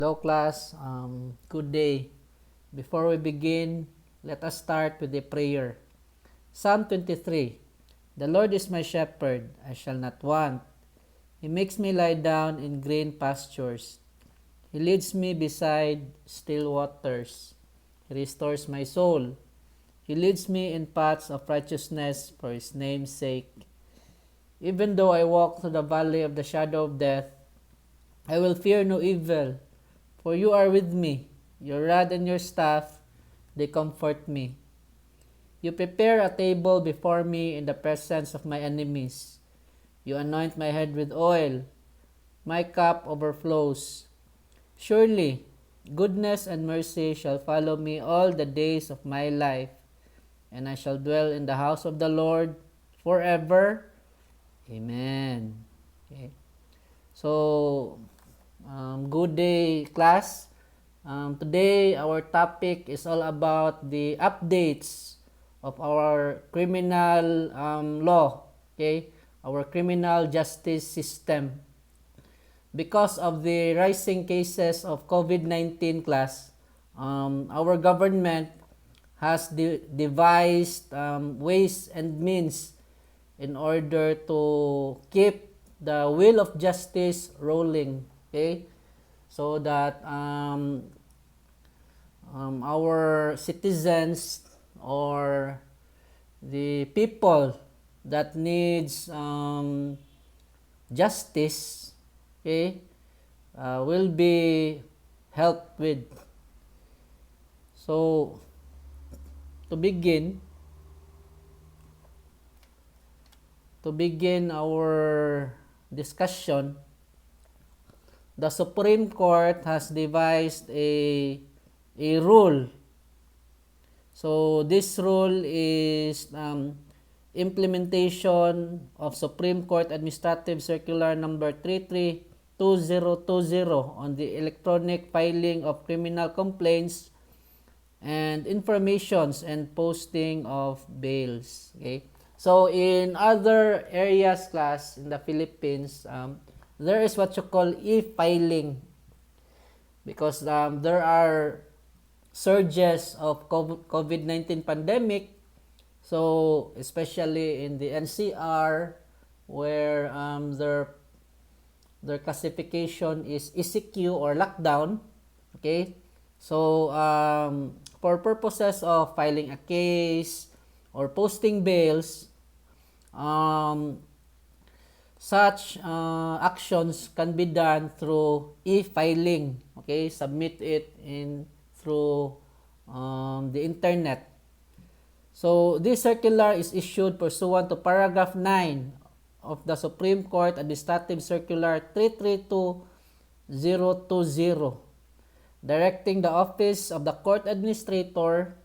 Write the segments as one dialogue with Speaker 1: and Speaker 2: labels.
Speaker 1: Hello class, good day. Before we begin, let us start with a prayer. Psalm 23. The Lord is my shepherd, I shall not want. He makes me lie down in green pastures. He leads me beside still waters. He restores my soul. He leads me in paths of righteousness for His name's sake. Even though I walk through the valley of the shadow of death, I will fear no evil, for you are with me. Your rod and your staff, they comfort me. You prepare a table before me in the presence of my enemies. You anoint my head with oil. My cup overflows. Surely, goodness and mercy shall follow me all the days of my life, and I shall dwell in the house of the Lord forever. Amen. Okay. So, good day, class. Today, our topic is all about the updates of our criminal law, okay, our criminal justice system. Because of the rising cases of COVID-19, class, our government has devised ways and means in order to keep the wheel of justice rolling, okay, so that our citizens or the people that needs justice, okay, will be helped with. So to begin our discussion, the Supreme Court has devised a rule. So this rule is implementation of Supreme Court Administrative Circular number 332020 on the electronic filing of criminal complaints and informations and posting of bails. Okay. So in other areas, class, in the Philippines, there is what you call e-filing, because there are surges of COVID-19 pandemic. So especially in the NCR, where their classification is ECQ or lockdown. Okay. So for purposes of filing a case or posting bails, such actions can be done through e-filing. Okay, submit it in through the internet. So this circular is issued pursuant to paragraph 9 of the Supreme Court Administrative Circular 332020, directing the Office of the Court Administrator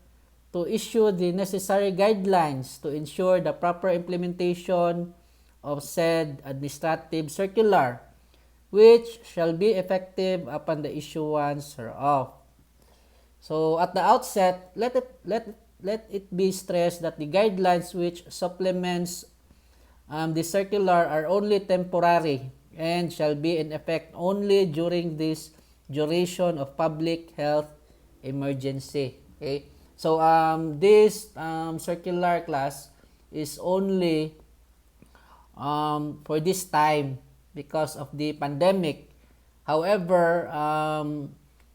Speaker 1: to issue the necessary guidelines to ensure the proper implementation of said administrative circular, which shall be effective upon the issuance thereof. So at the outset, let it be stressed that the guidelines which supplements the circular are only temporary and shall be in effect only during this duration of public health emergency. Okay. So this circular, class, is only for this time because of the pandemic. However,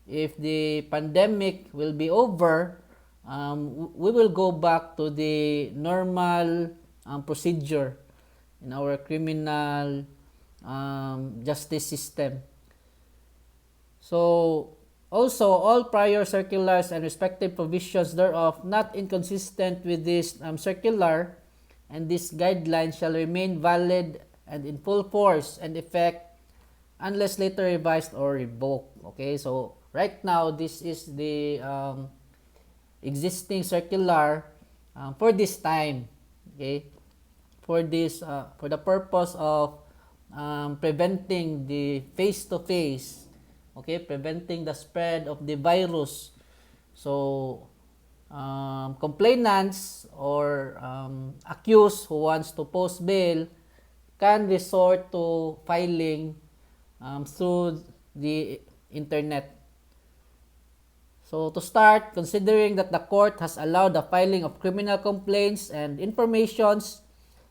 Speaker 1: if the pandemic will be over, we will go back to the normal procedure in our criminal justice system. So also, all prior circulars and respective provisions thereof not inconsistent with this circular and this guideline shall remain valid and in full force and effect unless later revised or revoked. Okay, so right now this is the existing circular for this time. Okay, for this for the purpose of preventing the face-to-face, okay, preventing the spread of the virus. So complainants or accused who wants to post bail can resort to filing through the internet. So to start, considering that the court has allowed the filing of criminal complaints and informations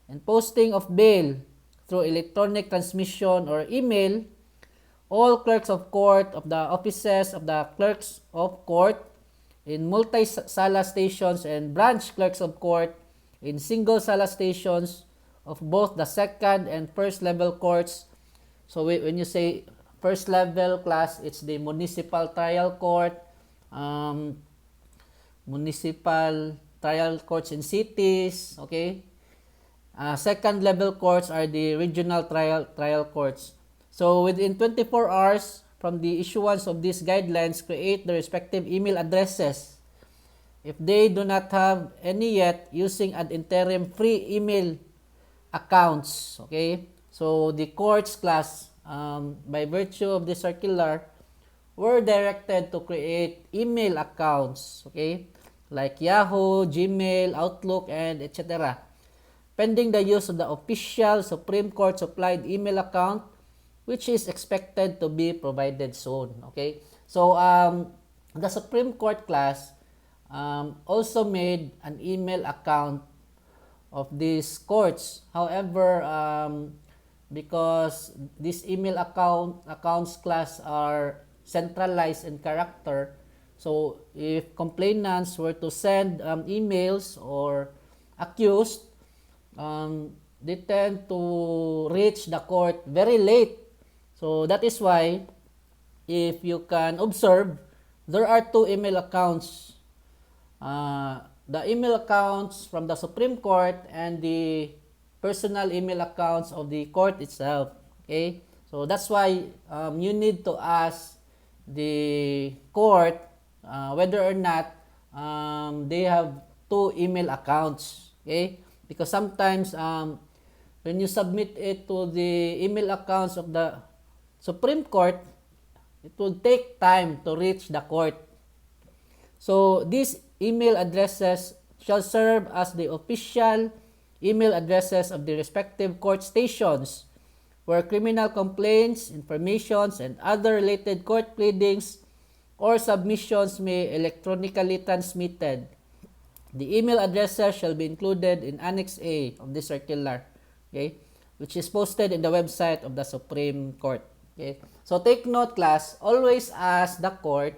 Speaker 1: and posting of bail through electronic transmission or email, all clerks of court of the offices of the clerks of court in multi-sala stations and branch clerks of court in single sala stations of both the second and first level courts. So when you say first level class, it's the municipal trial court, municipal trial courts in cities, okay? Second level courts are the regional trial courts. So within 24 hours from the issuance of these guidelines, create the respective email addresses. If they do not have any yet, using ad interim free email accounts, okay? So the courts class, by virtue of the circular, were directed to create email accounts, okay? Like Yahoo, Gmail, Outlook, and etc. Pending the use of the official Supreme Court supplied email account, which is expected to be provided soon, okay? So the Supreme Court class also made an email account of these courts. However, because these email accounts class are centralized in character, so if complainants were to send emails or accused, they tend to reach the court very late. So that is why, if you can observe, there are two email accounts. The email accounts from the Supreme Court and the personal email accounts of the court itself. Okay? So that's why you need to ask the court whether or not they have two email accounts. Okay? Because sometimes when you submit it to the email accounts of the Supreme Court, it will take time to reach the court. So these email addresses shall serve as the official email addresses of the respective court stations where criminal complaints, informations, and other related court pleadings or submissions may electronically transmitted. The email addresses shall be included in Annex A of the circular, okay, which is posted in the website of the Supreme Court. Okay. So take note, class, always ask the court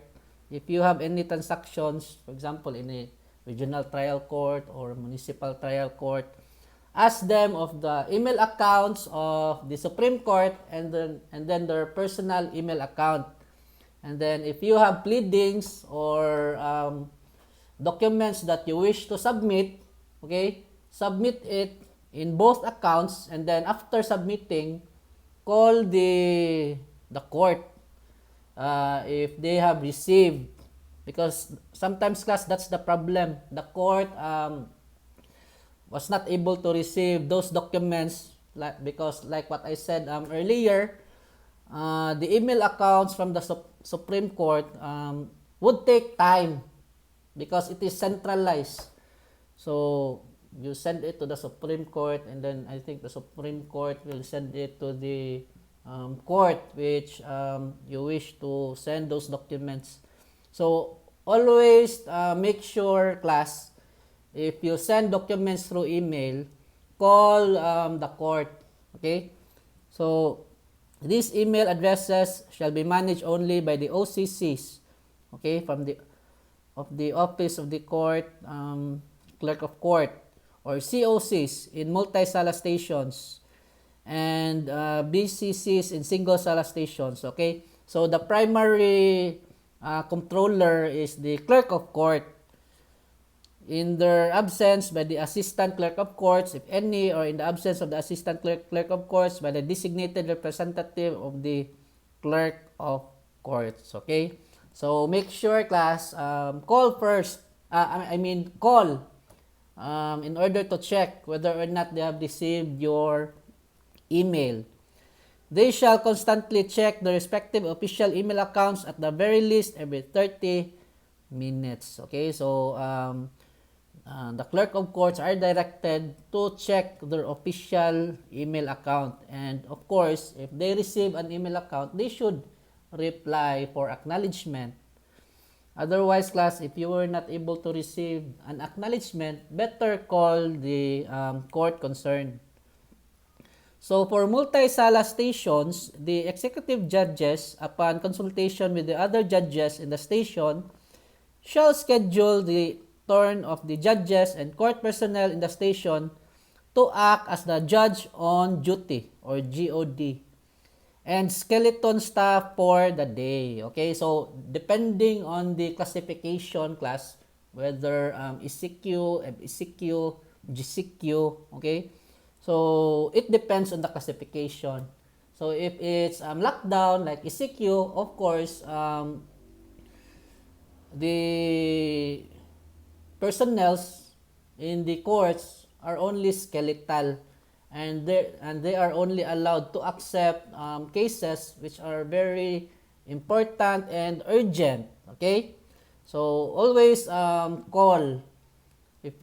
Speaker 1: if you have any transactions, for example, in a regional trial court or municipal trial court, ask them of the email accounts of the Supreme Court and then their personal email account. And then if you have pleadings or documents that you wish to submit, okay, submit it in both accounts, and then after submitting, call the court if they have received, because sometimes, class, that's the problem. The court was not able to receive those documents because like what I said earlier, the email accounts from the Supreme Court would take time because it is centralized. So you send it to the Supreme Court, and then I think the Supreme Court will send it to the court which you wish to send those documents. So always make sure, class, if you send documents through email, call the court. Okay? So these email addresses shall be managed only by the OCCs, okay, from the office of the court, clerk of court, or COCs in multi-sala stations, and BCCs in single sala stations. Okay, so the primary controller is the clerk of court. In their absence, by the assistant clerk of courts, if any, or in the absence of the assistant clerk of courts, by the designated representative of the clerk of courts. Okay, so make sure, class, call first. Call in order to check whether or not they have received your email. They shall constantly check the respective official email accounts at the very least every 30 minutes. Okay, so the clerk of courts are directed to check their official email account, and of course, if they receive an email account, they should reply for acknowledgement. Otherwise, class, if you were not able to receive an acknowledgement, better call the court concerned. So for multi-sala stations, the executive judges, upon consultation with the other judges in the station, shall schedule the turn of the judges and court personnel in the station to act as the judge on duty or GOD and skeleton staff for the day. Okay, so depending on the classification class, whether ECQ, MECQ, GCQ, okay, so it depends on the classification. So if it's lockdown like ECQ, of course, the personnels in the courts are only skeletal, and they are only allowed to accept cases which are very important and urgent. Okay, so always call if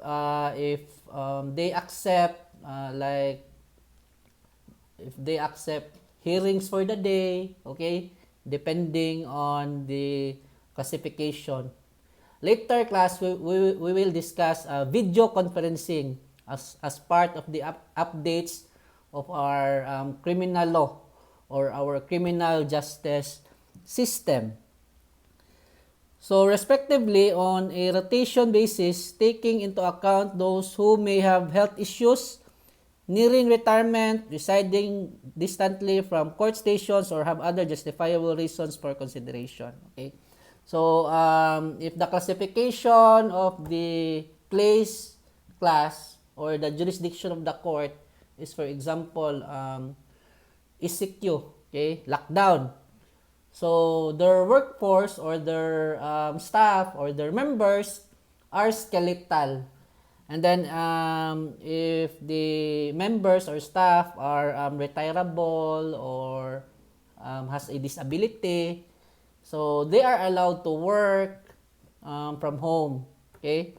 Speaker 1: they accept like if they accept hearings for the day. Okay, depending on the classification. Later class, we will discuss video conferencing as part of the updates of our criminal law or our criminal justice system. So respectively, on a rotation basis, taking into account those who may have health issues, nearing retirement, residing distantly from court stations, or have other justifiable reasons for consideration. Okay. So if the classification of the place, class, or the jurisdiction of the court is, for example, ECQ, okay, lockdown. So their workforce or their staff or their members are skeletal. And then if the members or staff are retirable or has a disability, so they are allowed to work from home. Okay.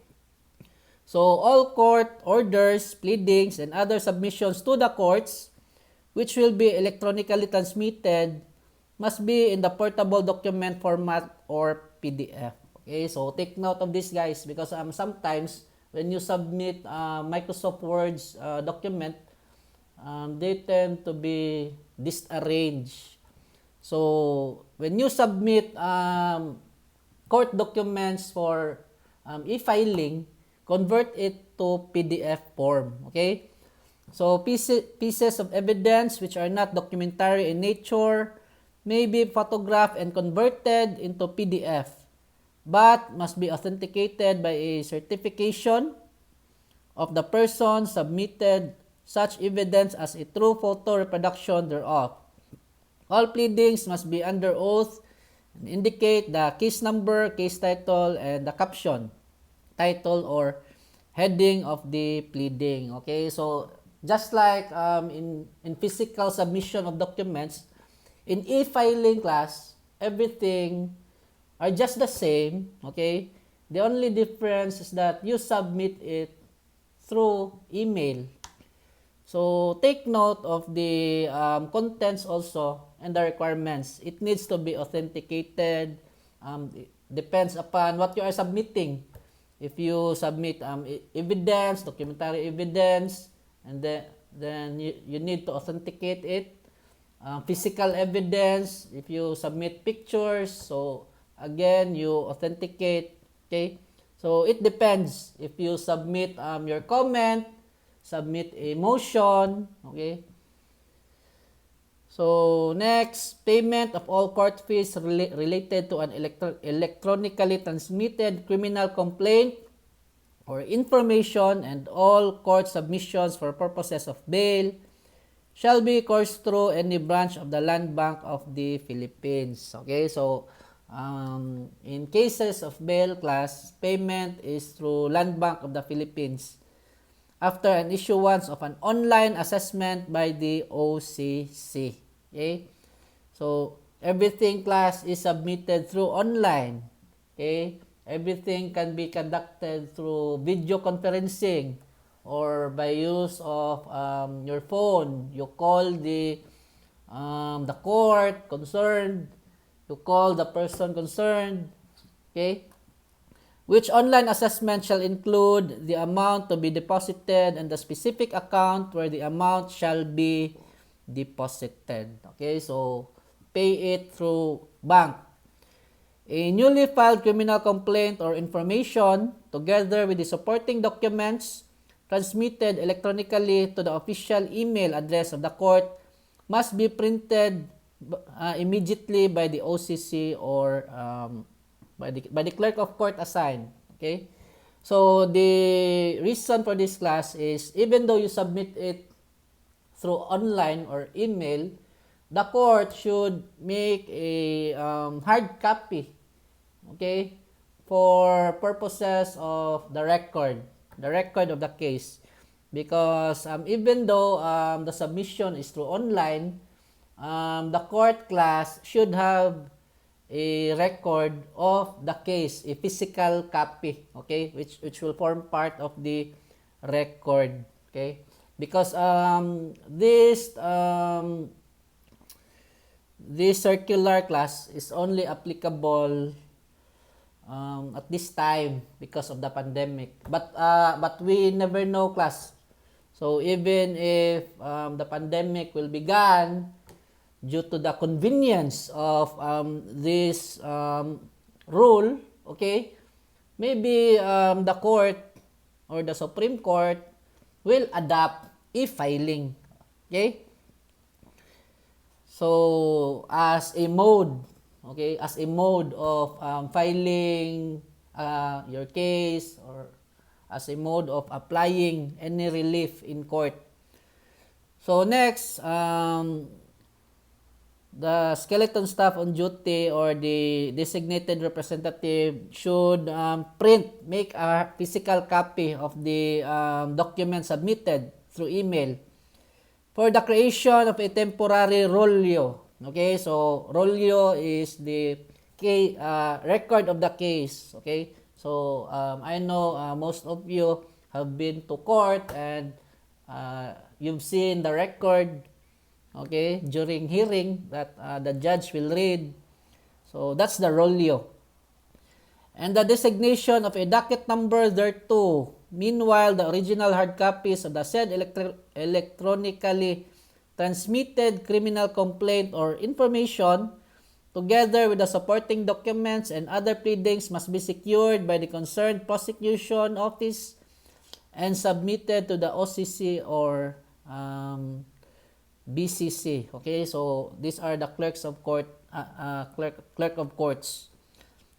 Speaker 1: So all court orders, pleadings, and other submissions to the courts, which will be electronically transmitted, must be in the portable document format or PDF. Okay, so take note of this, guys, because sometimes when you submit Microsoft Word's document, they tend to be disarranged. So when you submit court documents for e-filing, convert it to PDF form. Okay, so pieces of evidence which are not documentary in nature may be photographed and converted into PDF, but must be authenticated by a certification of the person submitted such evidence as a true photo reproduction thereof. All pleadings must be under oath and indicate the case number, case title, and the caption, title, or heading of the pleading. Okay, so just like in physical submission of documents, in e-filing class, everything are just the same. Okay, the only difference is that you submit it through email. So take note of the contents also and the requirements. It needs to be authenticated. It depends upon what you are submitting. If you submit evidence, documentary evidence, and then you need to authenticate it. Physical evidence, if you submit pictures, so again, you authenticate. Okay, so it depends. If you submit your comment, submit a motion. Okay, so next, payment of all court fees related to an electronically transmitted criminal complaint or information, and all court submissions for purposes of bail shall be coursed through any branch of the Land Bank of the Philippines. Okay, so in cases of bail class, payment is through Land Bank of the Philippines after an issuance of an online assessment by the OCC. Okay, so everything class is submitted through online. Okay, everything can be conducted through video conferencing or by use of your phone. You call the court concerned, to call the person concerned. Okay? Which online assessment shall include the amount to be deposited and the specific account where the amount shall be deposited. Okay, so pay it through bank. A newly filed criminal complaint or information together with the supporting documents transmitted electronically to the official email address of the court must be printed immediately by the OCC or by the clerk of court assigned. Okay, so the reason for this class is even though you submit it through online or email, the court should make a hard copy, okay, for purposes of the record of the case, because even though the submission is through online, the court class should have a record of the case, a physical copy, okay, which will form part of the record, okay, because this circular class is only applicable at this time because of the pandemic, but we never know, class. So even if the pandemic will be gone, due to the convenience of this rule, okay, maybe the court or the Supreme Court will adopt e-filing, okay? So as a mode, okay, as a mode of filing your case, or as a mode of applying any relief in court. So next, the skeleton staff on duty or the designated representative should make a physical copy of the document submitted through email for the creation of a temporary Rollo. Okay, so Rollo is the record of the case. Okay, so I know most of you have been to court and you've seen the record, okay, during hearing that the judge will read. So that's the Rollo. And the designation of a docket number thereto. Meanwhile, the original hard copies of the said electronically transmitted criminal complaint or information, together with the supporting documents and other pleadings, must be secured by the concerned prosecution office and submitted to the OCC or BCC. Okay, so these are the clerks of court, clerk of courts.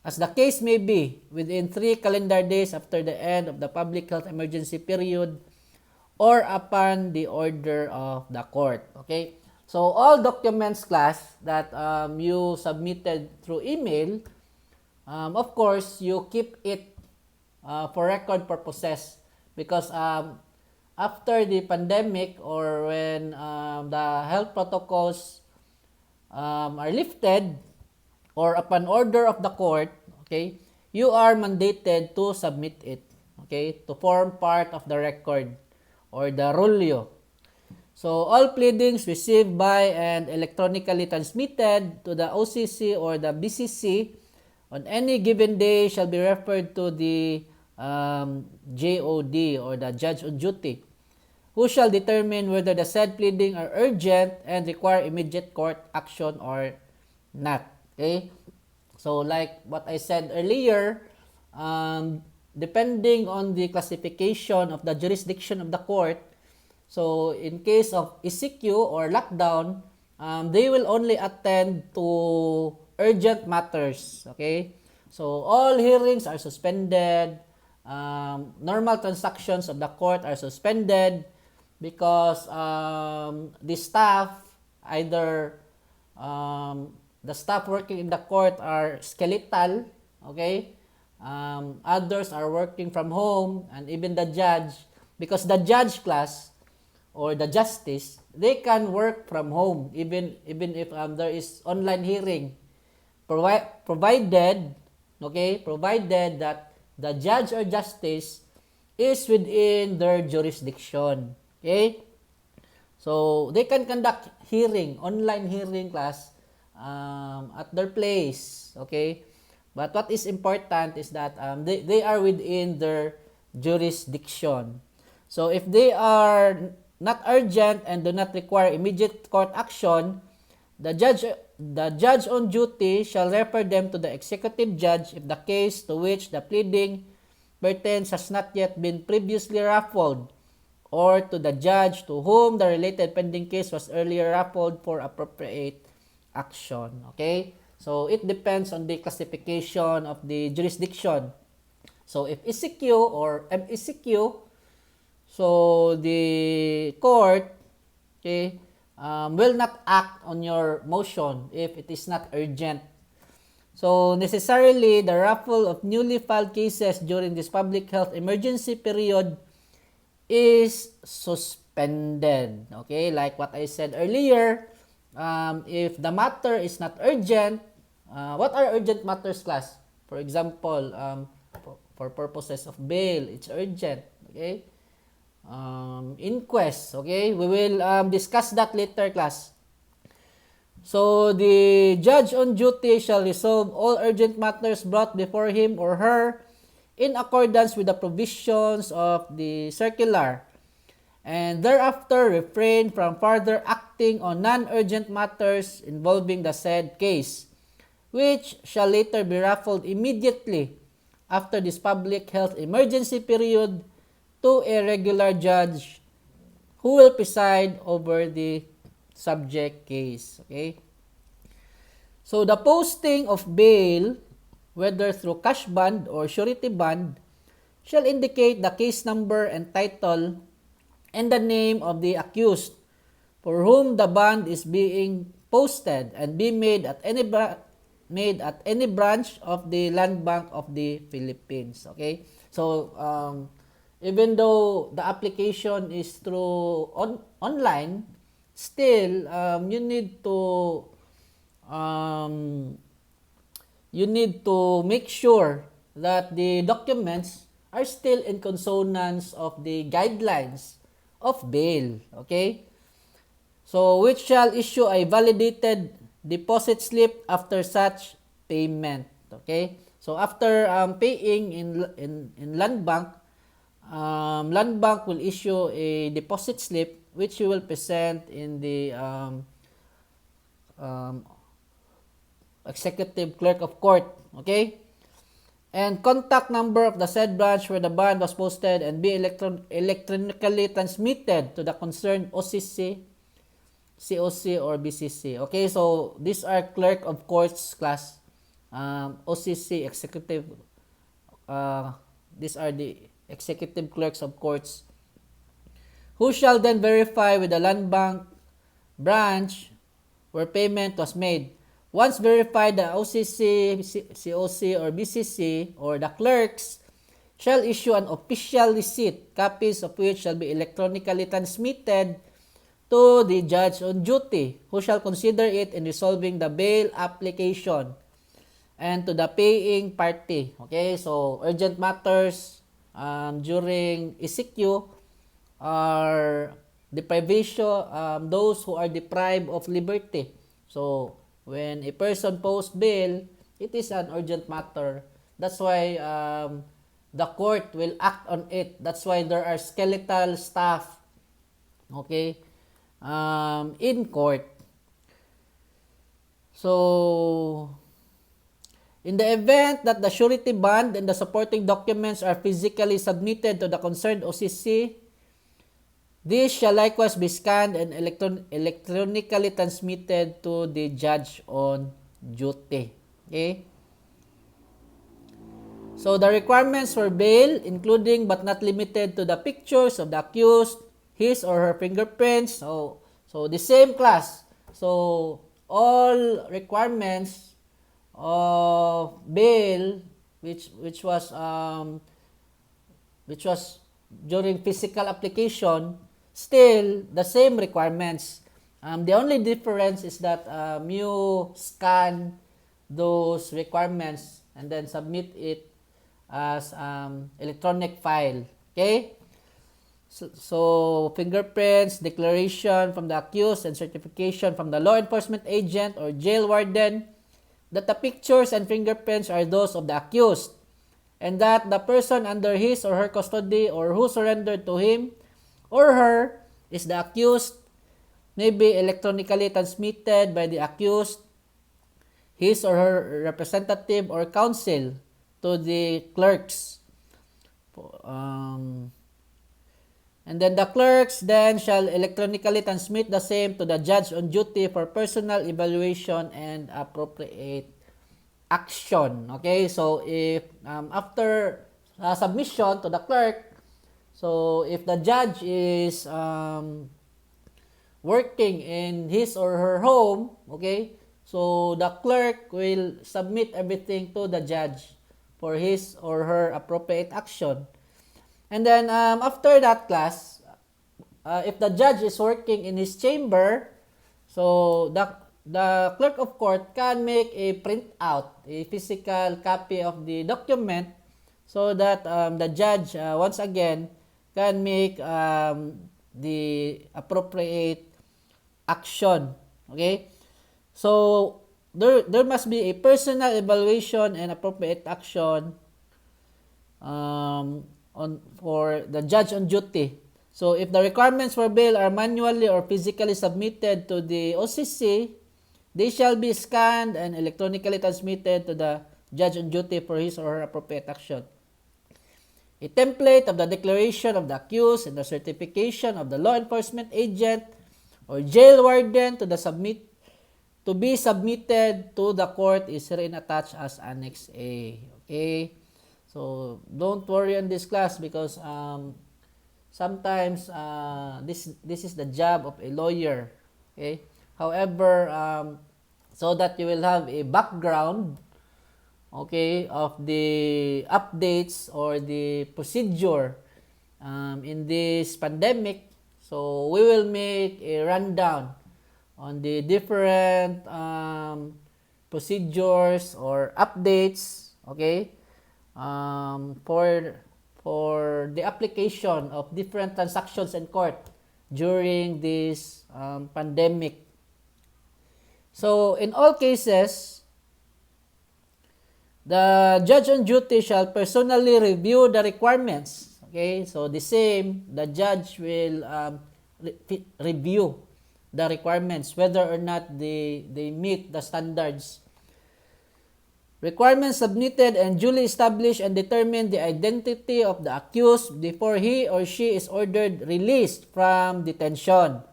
Speaker 1: As the case may be, within 3 calendar days after the end of the public health emergency period or upon the order of the court. Okay, so all documents, class, that you submitted through email, of course, you keep it for record purposes, because after the pandemic or when the health protocols are lifted or upon order of the court, okay, you are mandated to submit it, okay, to form part of the record or the Rollo. So all pleadings received by and electronically transmitted to the OCC or the BCC on any given day shall be referred to the JOD or the judge on duty, who shall determine whether the said pleading are urgent and require immediate court action or not. Okay, so like what I said earlier, depending on the classification of the jurisdiction of the court, so in case of ECQ or lockdown, they will only attend to urgent matters. Okay, so all hearings are suspended, normal transactions of the court are suspended, because the staff, either the staff working in the court are skeletal, okay, others are working from home, and even the judge, because the judge class or the justice, they can work from home even if there is online hearing, provided that the judge or justice is within their jurisdiction. Okay, so they can conduct hearing, online hearing, class, at their place. Okay? But what is important is that they are within their jurisdiction. So if they are not urgent and do not require immediate court action, the judge on duty shall refer them to the executive judge if the case to which the pleading pertains has not yet been previously raffled, or to the judge to whom the related pending case was earlier raffled for appropriate action. Okay? So it depends on the classification of the jurisdiction. So if ECQ or MECQ, so the court, okay, will not act on your motion if it is not urgent. So necessarily, the raffle of newly filed cases during this public health emergency period is suspended. Okay, like what I said earlier, if the matter is not urgent, what are urgent matters, class? For example, for purposes of bail, it's urgent. Okay, inquest. Okay, we will discuss that later, class. So the judge on duty shall resolve all urgent matters brought before him or her in accordance with the provisions of the circular, and thereafter refrain from further acting on non-urgent matters involving the said case, which shall later be raffled immediately after this public health emergency period to a regular judge who will preside over the subject case. Okay? So the posting of bail, whether through cash bond or surety bond, shall indicate the case number and title and the name of the accused for whom the bond is being posted, and be made at any branch of the Land Bank of the Philippines. Okay? So even though the application is through online, still you need to make sure that the documents are still in consonance of the guidelines of bail. Okay? So which shall issue a validated deposit slip after such payment. Okay? So after paying in Land Bank, Land Bank will issue a deposit slip which you will present in the executive clerk of court. Okay? And contact number of the said branch where the bond was posted and be electronically transmitted to the concerned OCC, COC, or BCC. Okay, so these are clerk of courts, class. OCC, executive. These are the executive clerks of courts, who shall then verify with the Land Bank branch where payment was made. Once verified, the OCC, COC, or BCC, or the clerks, shall issue an official receipt, copies of which shall be electronically transmitted to the judge on duty, who shall consider it in resolving the bail application, and to the paying party. Okay, so urgent matters during ECQ are deprivation, those who are deprived of liberty. So when a person posts bail, it is an urgent matter. That's why the court will act on it. That's why there are skeletal staff, okay, in court. So in the event that the surety bond and the supporting documents are physically submitted to the concerned OCC, this shall likewise be scanned and electronically transmitted to the judge on duty. Okay? So the requirements for bail, including but not limited to the pictures of the accused, his or her fingerprints. So the same, class. So all requirements of bail, which was during physical application, still the same requirements. The only difference is that you scan those requirements and then submit it as electronic file. Okay? So fingerprints, declaration from the accused, and certification from the law enforcement agent or jail warden that the pictures and fingerprints are those of the accused, and that the person under his or her custody or who surrendered to him or her is the accused may be electronically transmitted by the accused, his or her representative or counsel, to the clerks. And then the clerks then shall electronically transmit the same to the judge on duty for personal evaluation and appropriate action. Okay, so if after submission to the clerk, so if the judge is working in his or her home, okay, so the clerk will submit everything to the judge for his or her appropriate action. And then after that class, if the judge is working in his chamber, so the clerk of court can make a printout, a physical copy of the document, so that the judge once again can make the appropriate action. Okay, so there must be a personal evaluation and appropriate action for the judge on duty. So if the requirements for bail are manually or physically submitted to the OCC, they shall be scanned and electronically transmitted to the judge on duty for his or her appropriate action. A template of the declaration of the accused and the certification of the law enforcement agent or jail warden to be submitted to the court is herein attached as Annex A. Okay? So don't worry on this class because sometimes this is the job of a lawyer. Okay? However, so that you will have a background, okay, of the updates or the procedure in this pandemic, so we will make a rundown on the different procedures or updates, okay, for the application of different transactions in court during this pandemic. So in all cases, the judge on duty shall personally review the requirements. Okay, so the same, the judge will review the requirements whether or not they meet the standards. Requirements submitted and duly established and determine the identity of the accused before he or she is ordered released from detention.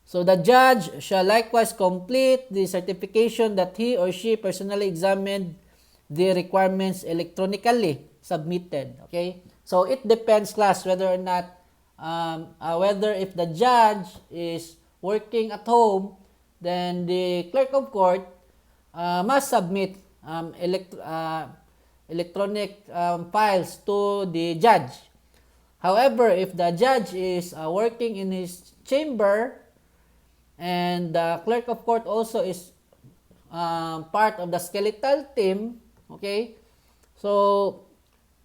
Speaker 1: So the judge shall likewise complete the certification that he or she personally examined the requirements electronically submitted. Okay? So it depends, class, whether or not, whether if the judge is working at home, then the clerk of court must submit electronic files to the judge. However, if the judge is working in his chamber and the clerk of court also is part of the skeletal team, okay, so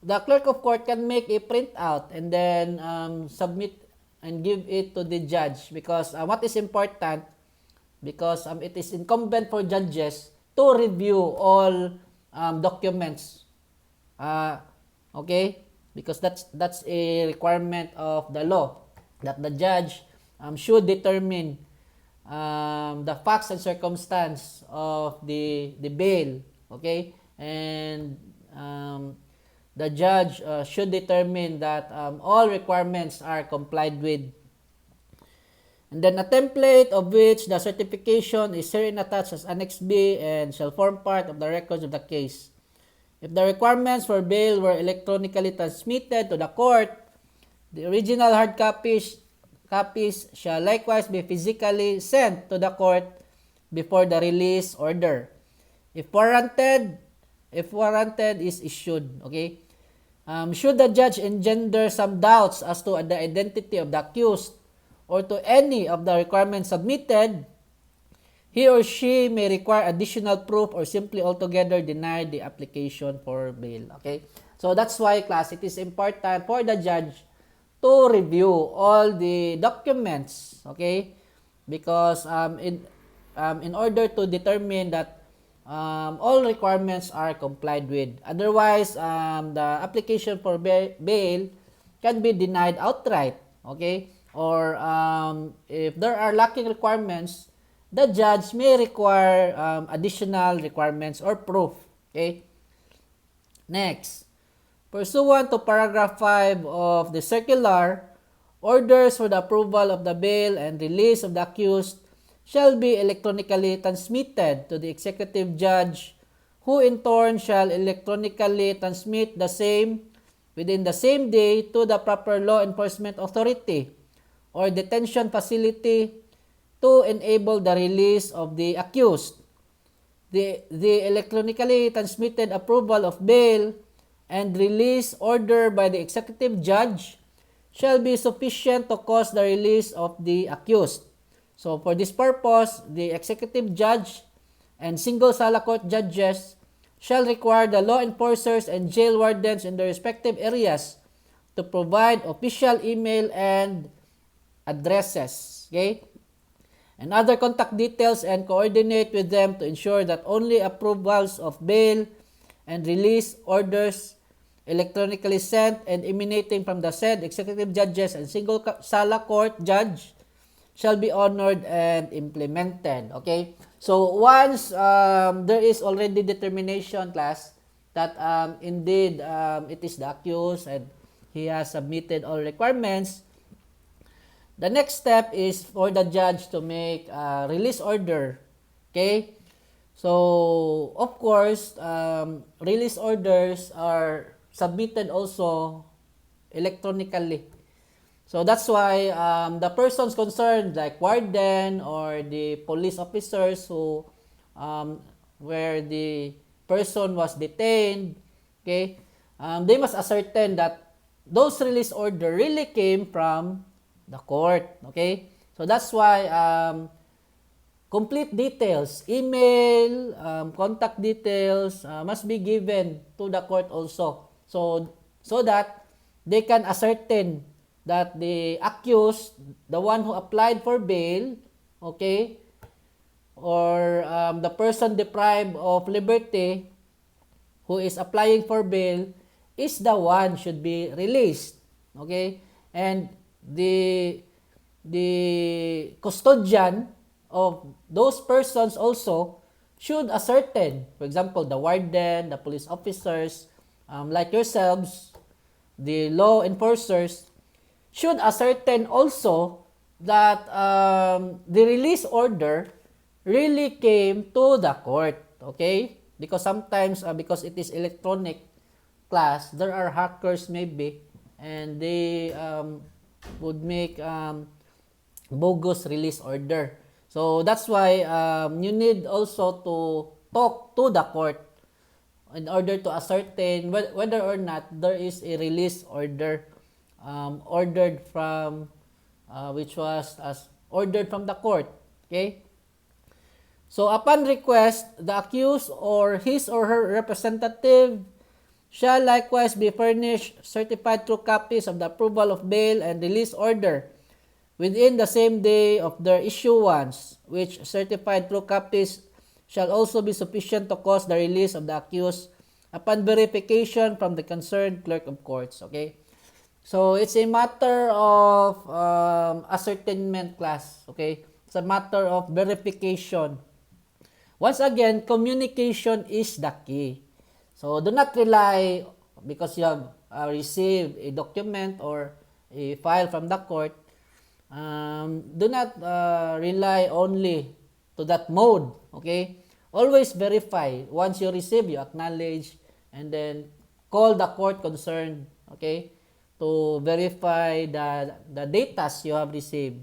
Speaker 1: the clerk of court can make a printout and then submit and give it to the judge because what is important, because it is incumbent for judges to review all documents, okay, because that's a requirement of the law that the judge should determine the facts and circumstance of the bail, okay, and the judge should determine that all requirements are complied with. And then a template of which the certification is herein attached as Annex B and shall form part of the records of the case. If the requirements for bail were electronically transmitted to the court, the original hard copies shall likewise be physically sent to the court before the release order. If warranted is issued. Okay. Should the judge engender some doubts as to the identity of the accused or to any of the requirements submitted, he or she may require additional proof or simply altogether deny the application for bail. Okay? So that's why, class, it is important for the judge to review all the documents, okay? Because in order to determine that all requirements are complied with. Otherwise, the application for bail can be denied outright, okay? Or if there are lacking requirements, the judge may require additional requirements or proof, okay? Next, pursuant to paragraph 5 of the circular, orders for the approval of the bail and release of the accused shall be electronically transmitted to the executive judge, who in turn shall electronically transmit the same within the same day to the proper law enforcement authority or detention facility to enable the release of the accused. The electronically transmitted approval of bail and release order by the executive judge shall be sufficient to cause the release of the accused. So for this purpose, the executive judge and single sala court judges shall require the law enforcers and jail wardens in their respective areas to provide official email and addresses, okay, and other contact details, and coordinate with them to ensure that only approvals of bail and release orders electronically sent and emanating from the said executive judges and single sala court judge shall be honored and implemented. Okay? So once there is already determination, class, that indeed it is the accused and he has submitted all requirements, the next step is for the judge to make a release order. Okay? So, of course, release orders are submitted also electronically. So that's why the persons concerned, like warden or the police officers who where the person was detained, okay, they must ascertain that those release order really came from the court. Okay, so that's why complete details, email, contact details must be given to the court also. So that they can ascertain that the accused, the one who applied for bail, okay, or the person deprived of liberty who is applying for bail is the one should be released. Okay, and the custodian of those persons also should ascertain, for example, the warden, the police officers, like yourselves, the law enforcers, should ascertain also that the release order really came to the court. Okay? Because sometimes, because it is electronic class, there are hackers maybe, and they would make bogus release order. So that's why you need also to talk to the court in order to ascertain whether or not there is a release order ordered from which was ordered from the court. Okay? So upon request, the accused or his or her representative shall likewise be furnished certified true copies of the approval of bail and release order within the same day of their issuance, which certified true copies shall also be sufficient to cause the release of the accused upon verification from the concerned clerk of courts. Okay? So it's a matter of ascertainment, class. Okay? It's a matter of verification. Once again, communication is the key. So do not rely because you have received a document or a file from the court. Do not rely only to that mode. Okay? Always verify. Once you receive, you acknowledge, and then call the court concerned. Okay? To verify the data you have received.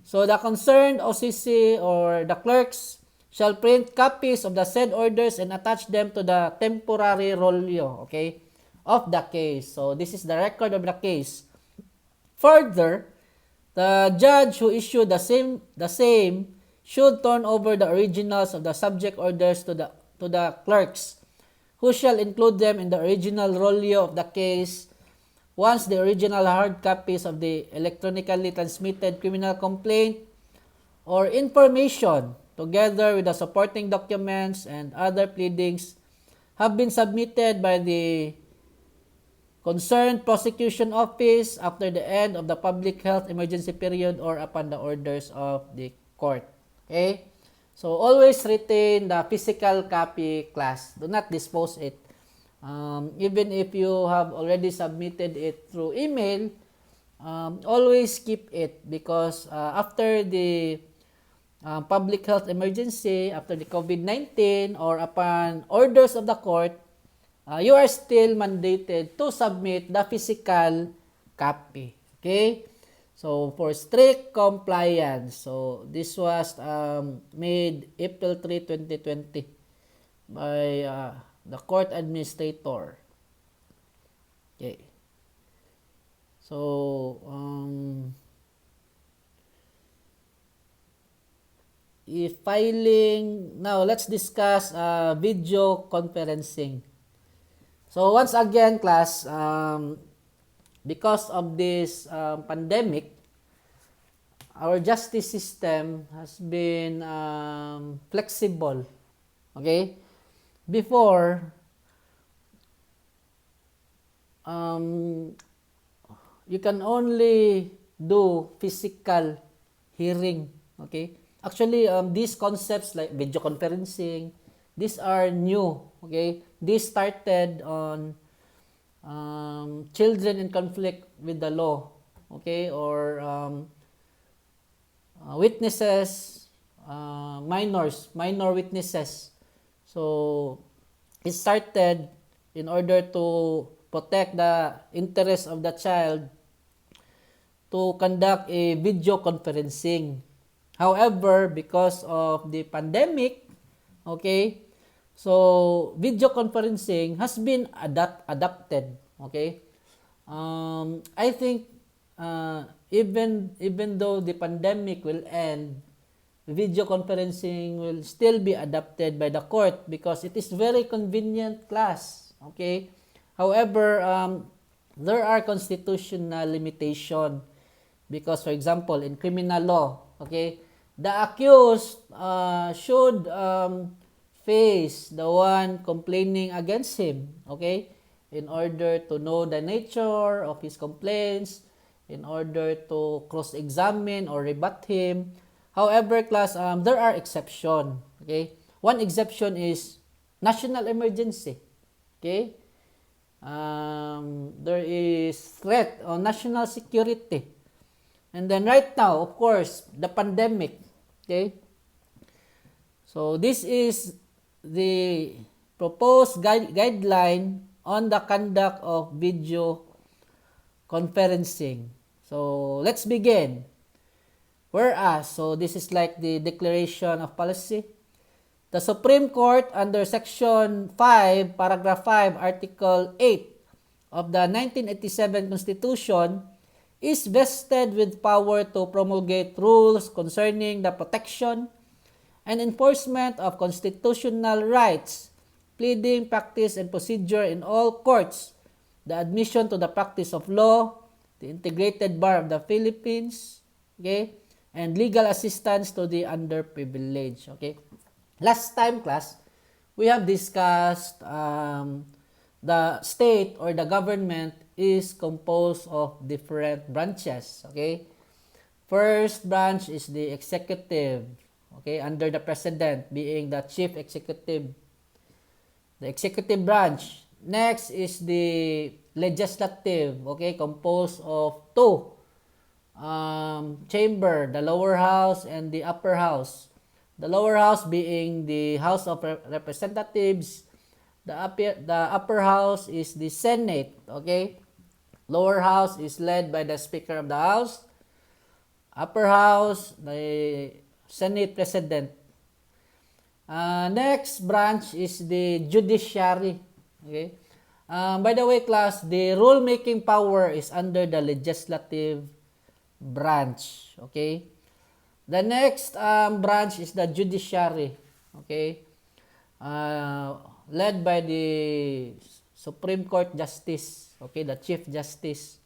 Speaker 1: So the concerned OCC or the clerks shall print copies of the said orders and attach them to the temporary Rollo, okay, of the case. So this is the record of the case. Further, the judge who issued the same should turn over the originals of the subject orders to the clerks, who shall include them in the original Rollo of the case once the original hard copies of the electronically transmitted criminal complaint or information, together with the supporting documents and other pleadings, have been submitted by the concerned prosecution office after the end of the public health emergency period or upon the orders of the court. Okay? So, always retain the physical copy, class. Do not dispose it. Even if you have already submitted it through email, always keep it because after the public health emergency, after the COVID-19, or upon orders of the court, you are still mandated to submit the physical copy. Okay? So, for strict compliance, so this was made April 3, 2020 by the court administrator. Okay. So, if filing, now let's discuss video conferencing. So, once again, class, because of this pandemic, our justice system has been flexible. Okay? Before, you can only do physical hearing. Okay? Actually, these concepts like video conferencing, these are new. Okay? This started on children in conflict with the law. Okay? Or witnesses, minor witnesses. So, it started in order to protect the interest of the child to conduct a video conferencing. However, because of the pandemic, okay, so video conferencing has been adapted. Okay, I think even though the pandemic will end, video conferencing will still be adopted by the court because it is very convenient, class. Okay. However, there are constitutional limitation because, for example, in criminal law, okay, the accused should face the one complaining against him, okay, in order to know the nature of his complaints, in order to cross-examine or rebut him. However, class, there are exceptions. Okay, one exception is national emergency. Okay, there is threat on national security, and then right now, of course, the pandemic. Okay, so this is the proposed guideline on the conduct of video conferencing. So let's begin. Whereas, so this is like the declaration of policy. The Supreme Court under Section 5, Paragraph 5, Article 8 of the 1987 Constitution is vested with power to promulgate rules concerning the protection and enforcement of constitutional rights, pleading, practice, and procedure in all courts, the admission to the practice of law, the integrated bar of the Philippines, okay, and legal assistance to the underprivileged. Okay. Last time, class, we have discussed the state or the government is composed of different branches. Okay. First branch is the executive. Okay, under the president being the chief executive. The executive branch. Next is the legislative. Okay, composed of two chamber, the lower house and the upper house. The lower house being the House of Representatives. The upper house is the Senate. Okay, lower house is led by the Speaker of the House. Upper house, the Senate President. Next branch is the judiciary. Okay. By the way, class, the rule-making power is under the legislative branch. Okay. The next branch is the judiciary. Okay. Led by the Supreme Court Justice, okay, the Chief Justice.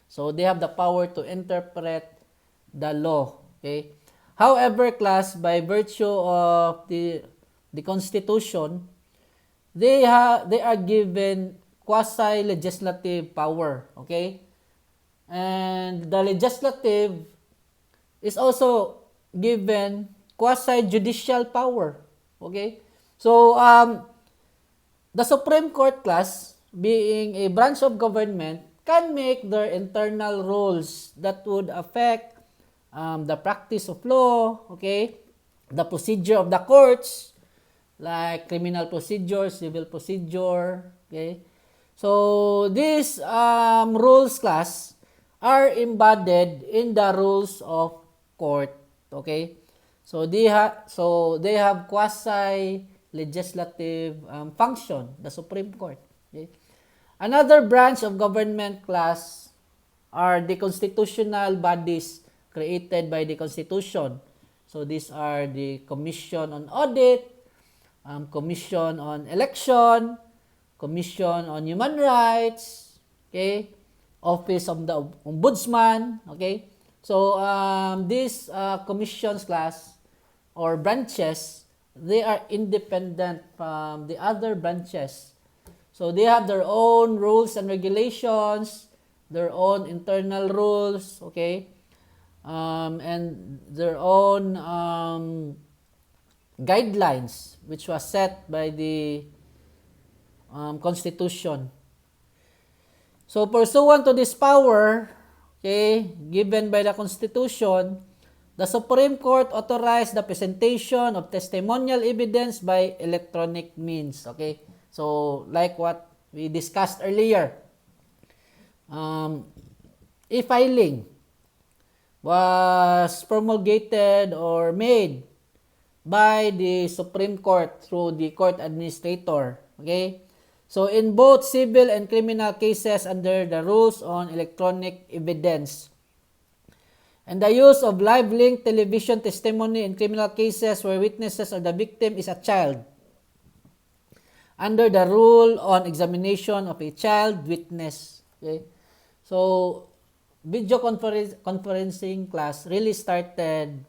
Speaker 1: So they have the power to interpret the law, okay. However, class, by virtue of the Constitution, they are given quasi-legislative power, okay? And the legislative is also given quasi-judicial power, okay? So, the Supreme Court, class, being a branch of government, can make their internal rules that would affect the practice of law, okay? The procedure of the courts, like criminal procedure, civil procedure, okay? So, these rules, class, are embodied in the rules of court, okay? So, they have quasi legislative function, the Supreme Court, okay? Another branch of government, class, are the constitutional bodies created by the Constitution. So these are the Commission on Audit, Commission on Election, Commission on Human Rights, okay, Office of the Ombudsman, okay. So these commissions, class, or branches, they are independent from the other branches. So they have their own rules and regulations, their own internal rules, okay, and their own guidelines, which was set by the Constitution. So pursuant to this power, okay, given by the Constitution, the Supreme Court authorized the presentation of testimonial evidence by electronic means, okay. So, like what we discussed earlier, e-filing was promulgated or made by the Supreme Court through the court administrator, okay? So, in both civil and criminal cases under the rules on electronic evidence, and the use of live link television testimony in criminal cases where witnesses or the victim is a child, under the rule on examination of a child witness. Okay? So, video conferencing, class, really started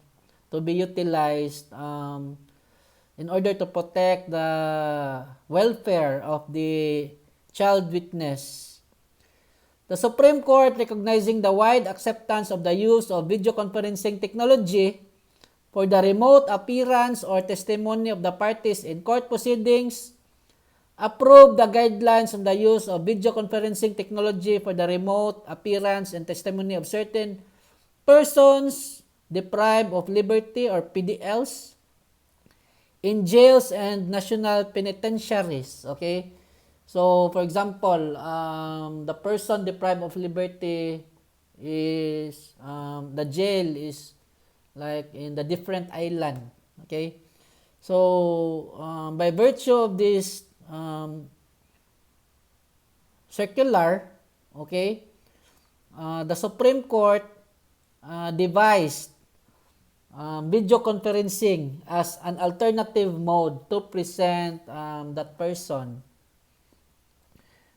Speaker 1: to be utilized in order to protect the welfare of the child witness. The Supreme Court, recognizing the wide acceptance of the use of video conferencing technology for the remote appearance or testimony of the parties in court proceedings, approved the guidelines on the use of video conferencing technology for the remote appearance and testimony of certain persons deprived of liberty, or PDLs, in jails and national penitentiaries, okay? So, for example, the person deprived of liberty is, the jail is like in the different island, okay? So, by virtue of this circular, okay, the Supreme Court devised video conferencing as an alternative mode to present that person,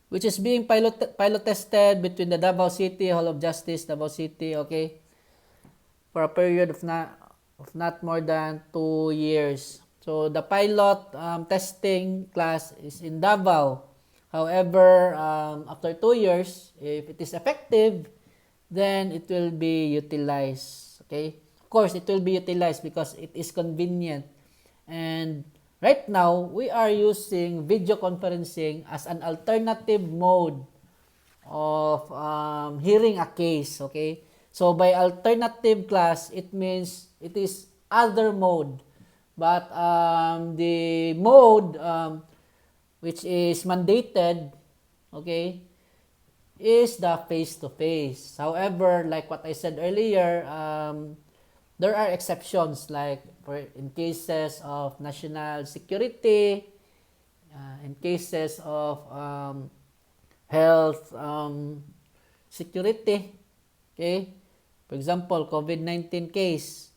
Speaker 1: which is being pilot tested between the Davao City Hall of Justice, Davao City, okay, for a period of not more than 2 years. So the pilot testing, class, is in Davao. However, after 2 years, if it is effective, then it will be utilized. Okay? Of course, it will be utilized because it is convenient. And right now, we are using video conferencing as an alternative mode of hearing a case. Okay? So by alternative, class, it means it is other mode. But the mode which is mandated, okay, is the face-to-face. However, like what I said earlier, there are exceptions, like in cases of national security, in cases of health security, okay. For example, COVID-19 case.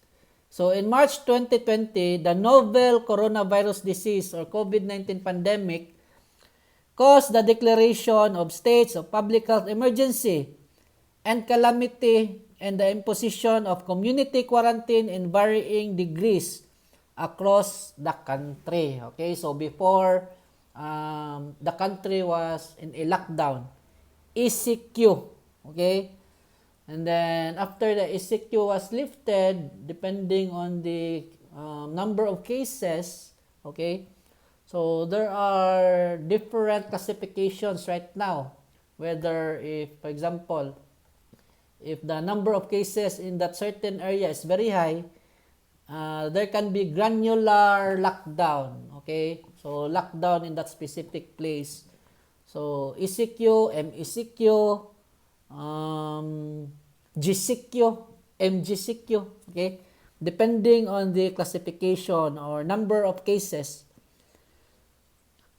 Speaker 1: So in March 2020, the novel coronavirus disease or COVID-19 pandemic cause the declaration of states of public health emergency and calamity and the imposition of community quarantine in varying degrees across the country. Okay, so before the country was in a lockdown, ECQ. Okay, and then after the ECQ was lifted, depending on the number of cases, okay, so there are different classifications right now. Whether if, for example, if the number of cases in that certain area is very high, there can be granular lockdown. Okay, so lockdown in that specific place. So ECQ, MECQ, GCQ, MGCQ. Okay, depending on the classification or number of cases.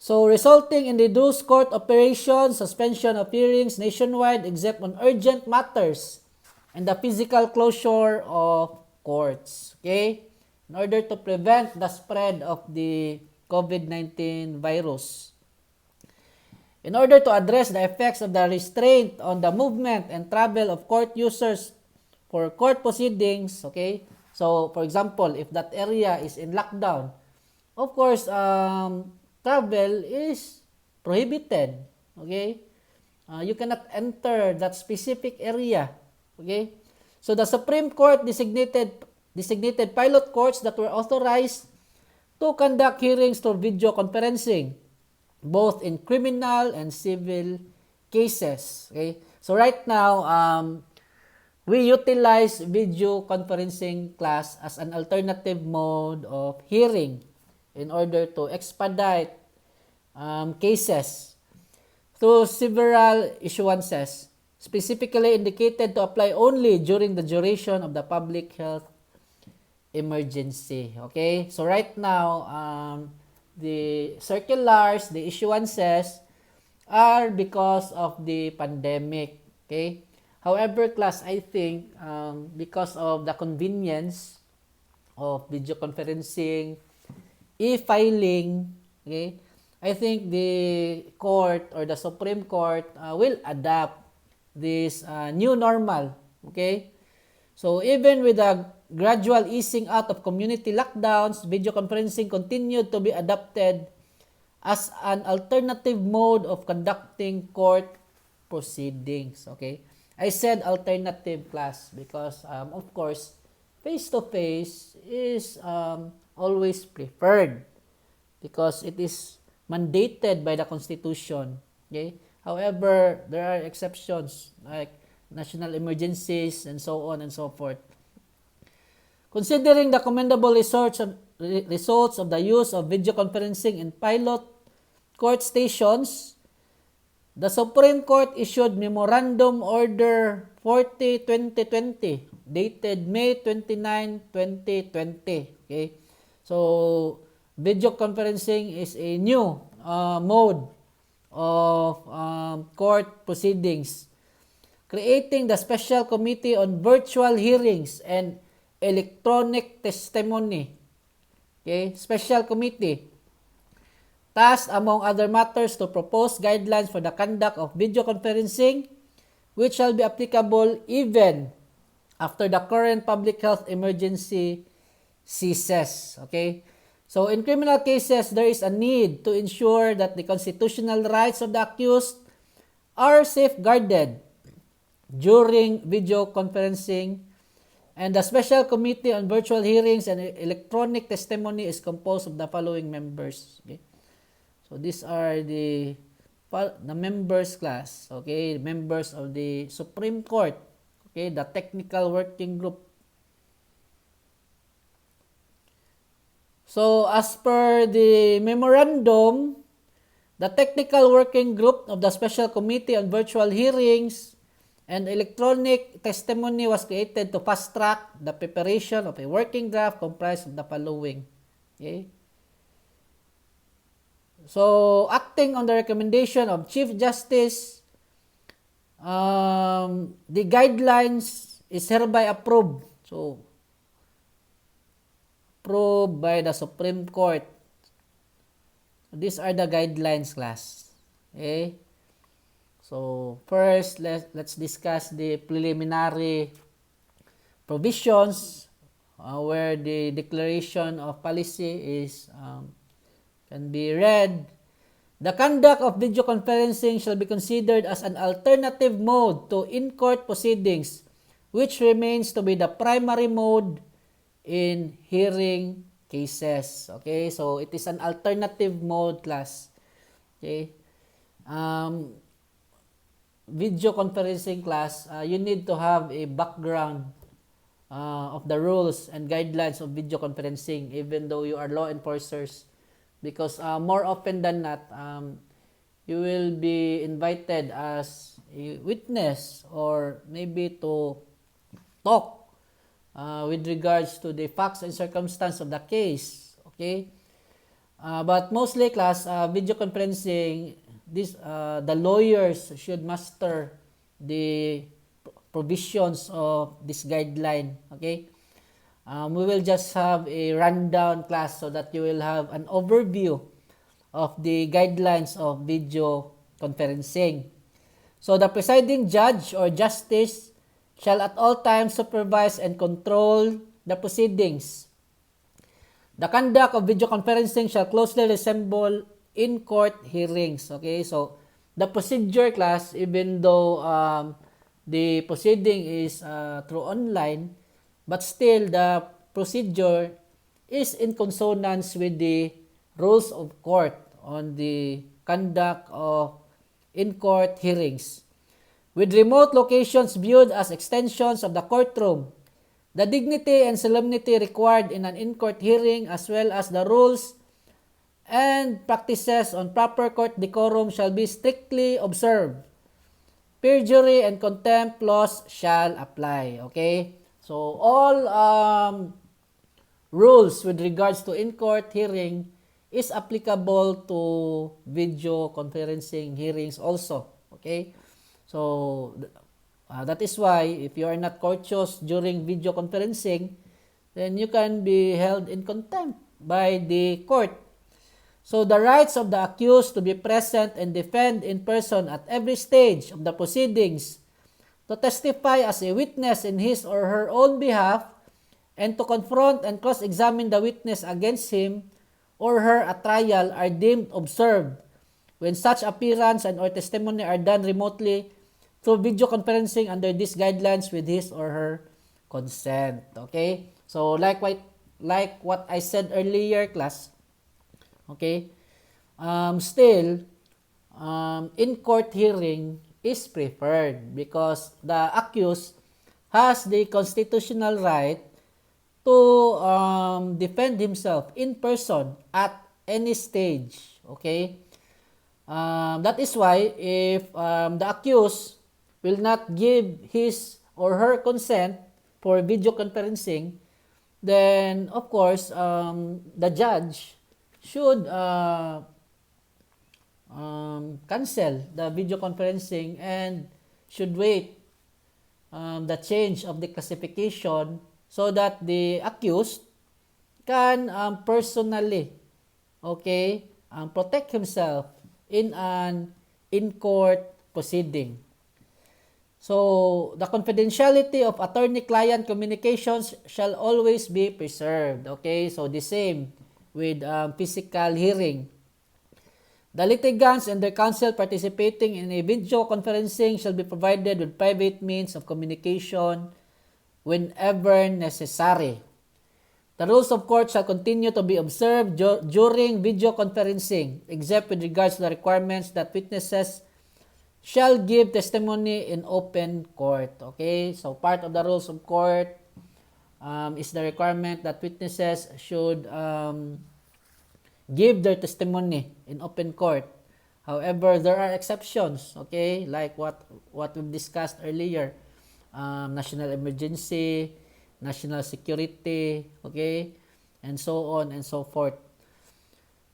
Speaker 1: So, resulting in reduced court operations, suspension of hearings nationwide except on urgent matters, and the physical closure of courts. Okay? In order to prevent the spread of the COVID-19 virus. In order to address the effects of the restraint on the movement and travel of court users for court proceedings, okay? So, for example, if that area is in lockdown, of course, travel is prohibited. Okay? You cannot enter that specific area. Okay? So the Supreme Court designated pilot courts that were authorized to conduct hearings through video conferencing, both in criminal and civil cases. Okay? So right now, we utilize video conferencing class as an alternative mode of hearing in order to expedite cases through several issuances, specifically indicated to apply only during the duration of the public health emergency. Okay, so right now, the circulars, the issuances are because of the pandemic. Okay, however, class, I think because of the convenience of video conferencing, e-filing, okay, I think the court or the Supreme Court will adapt this new normal, okay? So even with the gradual easing out of community lockdowns, video conferencing continued to be adopted as an alternative mode of conducting court proceedings, okay? I said alternative, class, because of course, face-to-face is always preferred because it is mandated by the Constitution. Okay? However, there are exceptions like national emergencies and so on and so forth. Considering the commendable results of the use of video conferencing in pilot court stations, the Supreme Court issued Memorandum Order 40/2020 dated May 29, 2020. Okay? So, video conferencing is a new mode of court proceedings, creating the Special Committee on Virtual Hearings and Electronic Testimony. Okay? Special Committee, tasked among other matters to propose guidelines for the conduct of video conferencing, which shall be applicable even after the current public health emergency ceases. Okay? So in criminal cases, there is a need to ensure that the constitutional rights of the accused are safeguarded during video conferencing, and the Special Committee on Virtual Hearings and Electronic Testimony is composed of the following members. Okay? So these are the members, class. Okay? Members of the Supreme Court. Okay? The Technical Working Group. So, as per the memorandum, the Technical Working Group of the Special Committee on Virtual Hearings and Electronic Testimony was created to fast-track the preparation of a working draft comprised of the following. Okay? So, acting on the recommendation of Chief Justice, the guidelines is hereby approved. So, approved by the Supreme Court. These are the guidelines, class. Okay? So, first, let's discuss the preliminary provisions where the declaration of policy is can be read. The conduct of video conferencing shall be considered as an alternative mode to in-court proceedings, which remains to be the primary mode in hearing cases. Okay, so it is an alternative mode, class. Okay, video conferencing class, you need to have a background of the rules and guidelines of video conferencing, even though you are law enforcers, because more often than not, you will be invited as a witness or maybe to talk with regards to the facts and circumstance of the case. Okay, but mostly, class, video conferencing, the lawyers should master the provisions of this guideline. Okay, we will just have a rundown, class, so that you will have an overview of the guidelines of video conferencing. So the presiding judge or justice shall at all times supervise and control the proceedings. The conduct of video conferencing shall closely resemble in-court hearings. Okay, so the procedure, class, even though the proceeding is through online, but still the procedure is in consonance with the rules of court on the conduct of in-court hearings. With remote locations viewed as extensions of the courtroom, the dignity and solemnity required in an in-court hearing, as well as the rules and practices on proper court decorum, shall be strictly observed. Perjury and contempt laws shall apply. Okay? So, all rules with regards to in-court hearing is applicable to video conferencing hearings also. Okay? So, that is why if you are not courteous during video conferencing, then you can be held in contempt by the court. So the rights of the accused to be present and defend in person at every stage of the proceedings, to testify as a witness in his or her own behalf, and to confront and cross-examine the witness against him or her at trial are deemed observed when such appearance and or testimony are done remotely through video conferencing under these guidelines with his or her consent. Okay? So like what I said earlier, class, okay, still, in-court hearing is preferred because the accused has the constitutional right to defend himself in person at any stage. Okay? That is why if the accused will not give his or her consent for video conferencing, then of course the judge should cancel the video conferencing and should wait the change of the classification so that the accused can personally, okay, protect himself in an in-court proceeding. So, the confidentiality of attorney-client communications shall always be preserved. Okay, so the same with physical hearing. The litigants and their counsel participating in a video conferencing shall be provided with private means of communication whenever necessary. The rules of court shall continue to be observed during video conferencing, except with regards to the requirements that witnesses shall give testimony in open court. Okay, so part of the rules of court is the requirement that witnesses should give their testimony in open court. However, there are exceptions, okay, like what we've discussed earlier, national emergency, national security, okay, and so on and so forth,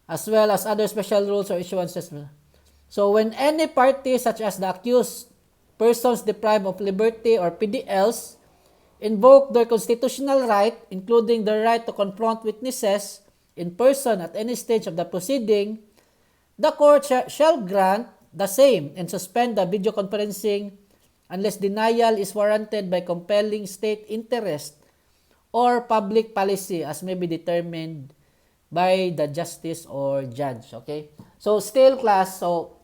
Speaker 1: as well as other special rules or issuances. So when any party such as the accused, persons deprived of liberty, or PDLs invoke their constitutional right, including the right to confront witnesses in person at any stage of the proceeding, the court shall grant the same and suspend the video conferencing unless denial is warranted by compelling state interest or public policy as may be determined by the justice or judge. Okay? So still class, so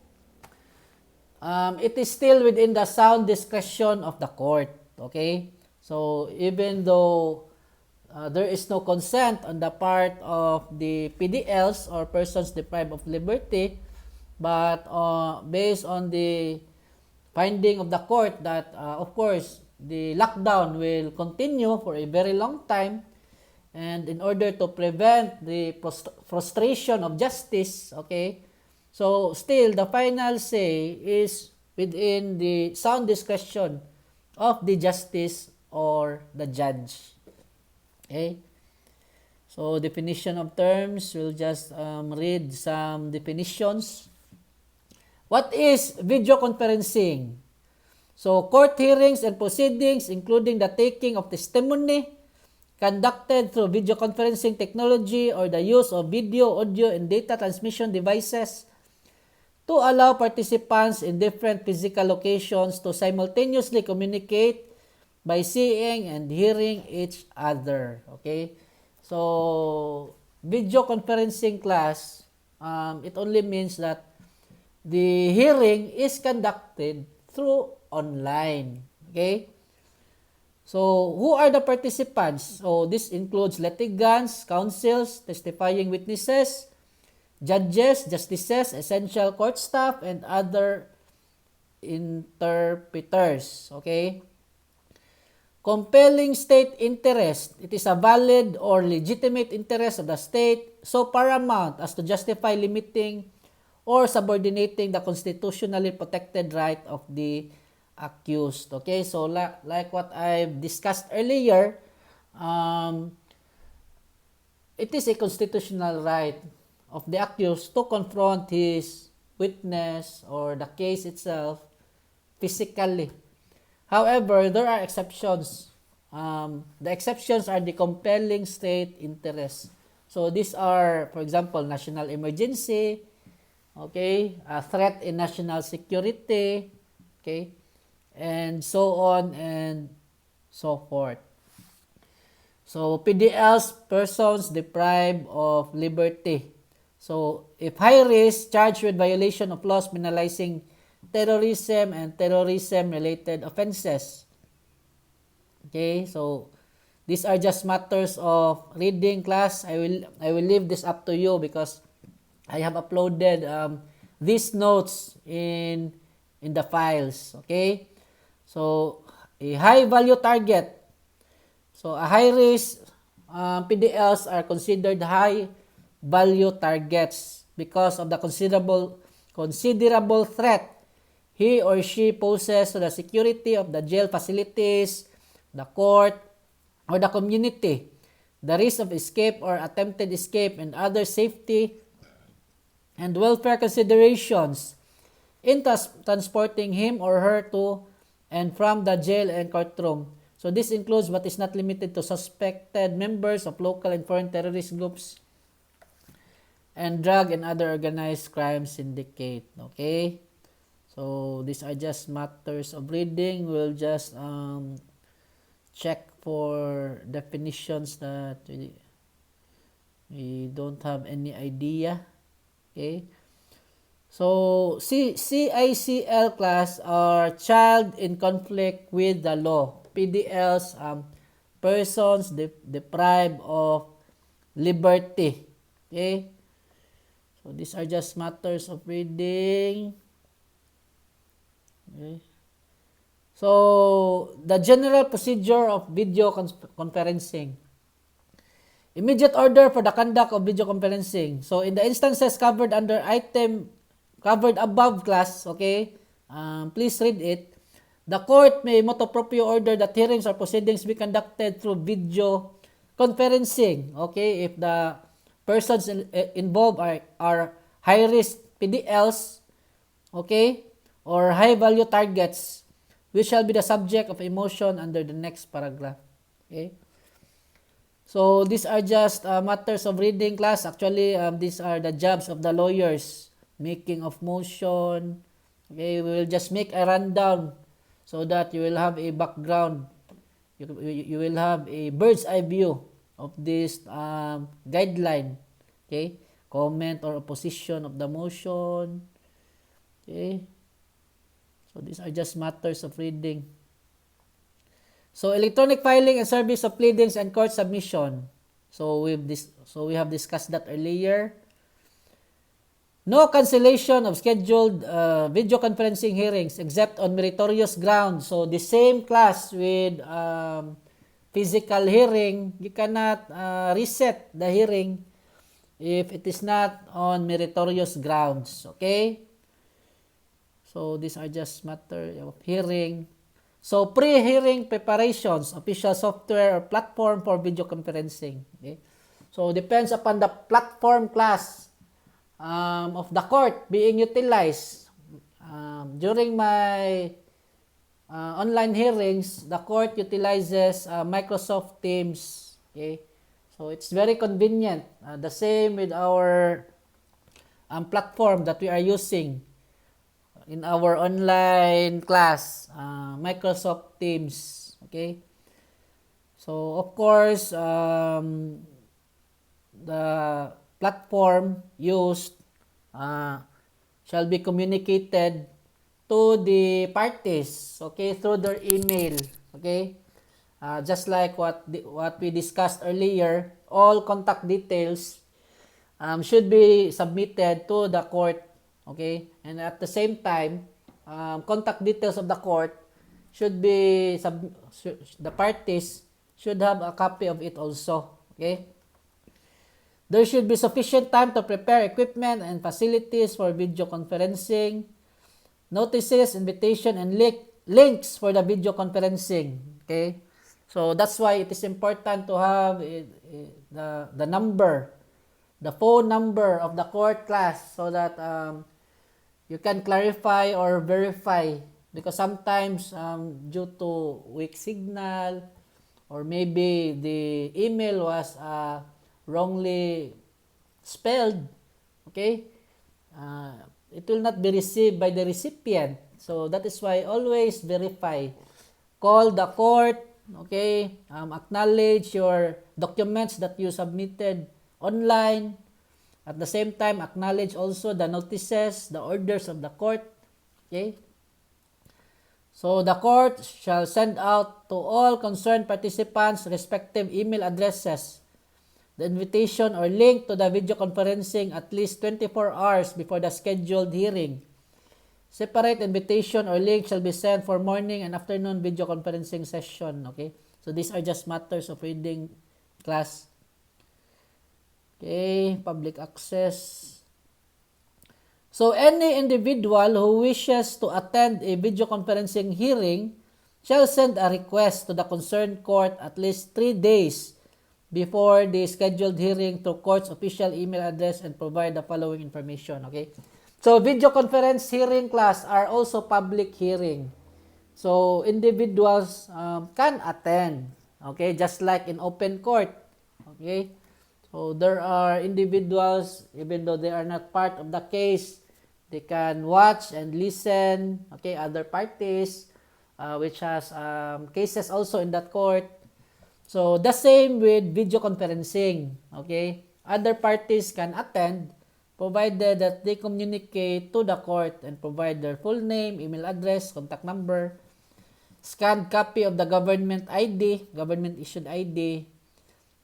Speaker 1: it is still within the sound discretion of the court. Okay? So even though there is no consent on the part of the PDLs or persons deprived of liberty, but based on the finding of the court that of course the lockdown will continue for a very long time, and in order to prevent the frustration of justice, okay, so still the final say is within the sound discretion of the justice or the judge. Okay, so definition of terms, we'll just read some definitions. What is video conferencing? So court hearings and proceedings including the taking of testimony conducted through video conferencing technology or the use of video, audio, and data transmission devices to allow participants in different physical locations to simultaneously communicate by seeing and hearing each other. Okay? So, video conferencing class, it only means that the hearing is conducted through online. Okay? So, who are the participants? So, this includes litigants, counsels, testifying witnesses, judges, justices, essential court staff, and other interpreters. Okay? Compelling state interest. It is a valid or legitimate interest of the state so paramount as to justify limiting or subordinating the constitutionally protected right of the accused. Okay, so like what I've discussed earlier, it is a constitutional right of the accused to confront his witness or the case itself physically. However, there are exceptions. The exceptions are the compelling state interest. So these are, for example, national emergency, okay, a threat in national security, okay, and so on and so forth. So PDLs, persons deprived of liberty. So if high risk, charged with violation of laws penalizing terrorism and terrorism-related offenses. Okay, so these are just matters of reading, class. I will leave this up to you because I have uploaded these notes in the files. Okay, so a high value target. So a high risk PDLs are considered high value targets because of the considerable threat he or she poses to the security of the jail facilities, the court, or the community, the risk of escape or attempted escape, and other safety and welfare considerations in transporting him or her to and from the jail and courtroom. So this includes but is not limited to suspected members of local and foreign terrorist groups and drug and other organized crime syndicate. Okay? So these are just matters of reading. We'll just check for definitions that we don't have any idea. Okay. So CICL class are child in conflict with the law. PDLs, persons deprived of liberty. Okay. So these are just matters of reading. Okay. So, the general procedure of video conferencing. Immediate order for the conduct of video conferencing. So, in the instances covered under covered above class, okay, please read it. The court may motu proprio order that hearings or proceedings be conducted through video conferencing, okay, if the persons involved are high-risk PDLs, okay, or high-value targets, which shall be the subject of a motion under the next paragraph. Okay? So, these are just matters of reading, class. Actually, these are the jobs of the lawyers. Making of motion, Okay, we will just make a rundown so that you will have a background. You will have a bird's eye view of this guideline. Okay, comment or opposition of the motion. Okay, so these are just matters of reading. So electronic filing and service of pleadings and court submission. So we have discussed that earlier. No cancellation of scheduled video conferencing hearings except on meritorious grounds. So the same class with physical hearing, you cannot reset the hearing if it is not on meritorious grounds. Okay? So these are just matter of hearing. So pre-hearing preparations, official software or platform for video conferencing. Okay? So depends upon the platform class of the court being utilized. During my online hearings, the court utilizes Microsoft Teams. Okay, so it's very convenient. The same with our platform that we are using in our online class, Microsoft Teams. Okay, so of course the platform used shall be communicated to the parties, okay, through their email. Okay, just like what we discussed earlier, all contact details should be submitted to the court. Okay, and at the same time, contact details of the court should be the parties should have a copy of it also. Okay. There should be sufficient time to prepare equipment and facilities for video conferencing, notices, invitation, and links for the video conferencing. Okay? So that's why it is important to have the number, the phone number of the court class so that you can clarify or verify, because sometimes due to weak signal or maybe the email was wrongly spelled, okay, it will not be received by the recipient. So that is why always verify. Call the court, okay, acknowledge your documents that you submitted online. At the same time, acknowledge also the notices, the orders of the court, okay. So the court shall send out to all concerned participants respective email addresses the invitation or link to the video conferencing at least 24 hours before the scheduled hearing. Separate invitation or link shall be sent for morning and afternoon video conferencing session. Okay, so these are just matters of reading class. Okay, public access. So any individual who wishes to attend a video conferencing hearing shall send a request to the concerned court at least 3 days before the scheduled hearing to court's official email address and provide the following information. Okay, so video conference hearing class are also public hearing, so individuals can attend. Okay, just like in open court. Okay, so there are individuals, even though they are not part of the case, they can watch and listen. Okay, other parties which has cases also in that court. So, the same with video conferencing, okay? Other parties can attend provided that they communicate to the court and provide their full name, email address, contact number, scanned copy of the government ID, government issued ID,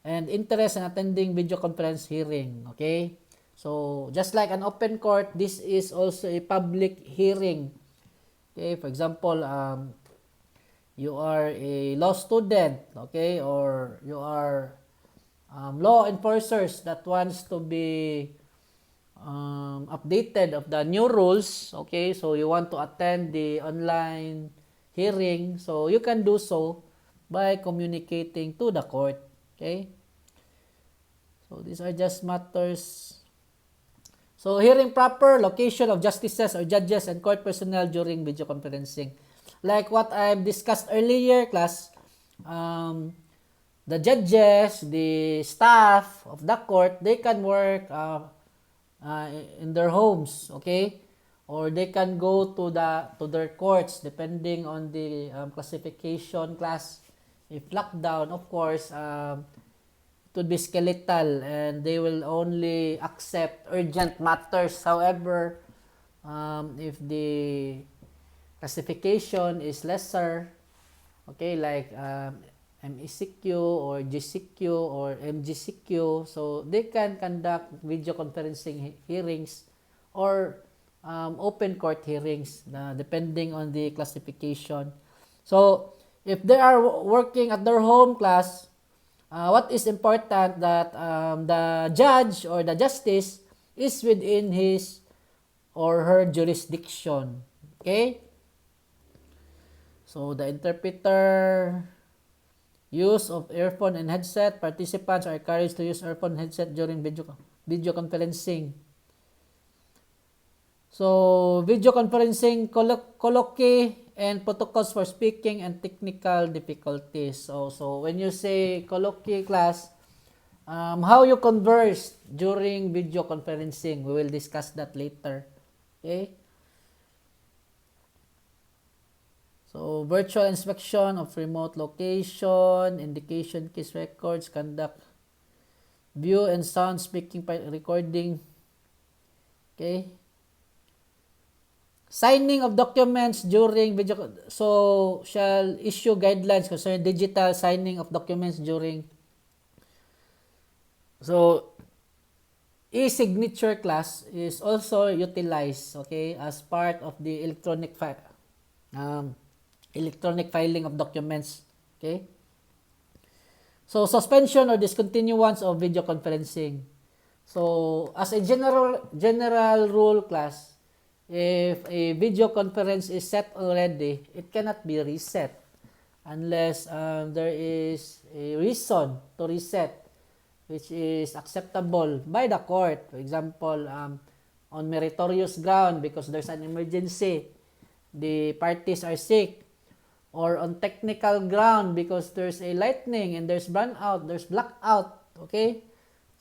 Speaker 1: and interest in attending video conference hearing, okay? So, just like an open court, this is also a public hearing. Okay, for example, you are a law student, okay, or you are law enforcers that wants to be updated of the new rules, okay, so you want to attend the online hearing, so you can do so by communicating to the court, okay. So these are just matters. So hearing proper, location of justices or judges and court personnel during video conferencing. Like what I've discussed earlier, class, the judges, the staff of the court, they can work in their homes, okay? or they can go to their courts depending on the classification class. If lockdown, of course, it would be skeletal and they will only accept urgent matters. However, if the classification is lesser, okay, like MECQ or GCQ or MGCQ, so they can conduct video conferencing hearings or open court hearings depending on the classification. So if they are working at their home class, what is important that the judge or the justice is within his or her jurisdiction. Okay? So the interpreter, use of earphone and headset. Participants are encouraged to use earphone and headset during video conferencing. So video conferencing, colloquy, and protocols for speaking and technical difficulties. So when you say colloquy class, how you converse during video conferencing, we will discuss that later. Okay? So virtual inspection of remote location, indication case records, conduct view and sound speaking recording. Okay? Signing of documents during video, so shall issue guidelines concerning digital signing of documents during. So e-signature class is also utilized, okay, as part of the electronic filing of documents. Okay. So suspension or discontinuance of video conferencing. So as a general rule class, if a video conference is set already, it cannot be reset unless there is a reason to reset which is acceptable by the court. For example, on meritorious ground because there's an emergency, the parties are sick, or on technical ground because there's a lightning and there's brownout, there's blackout. Okay?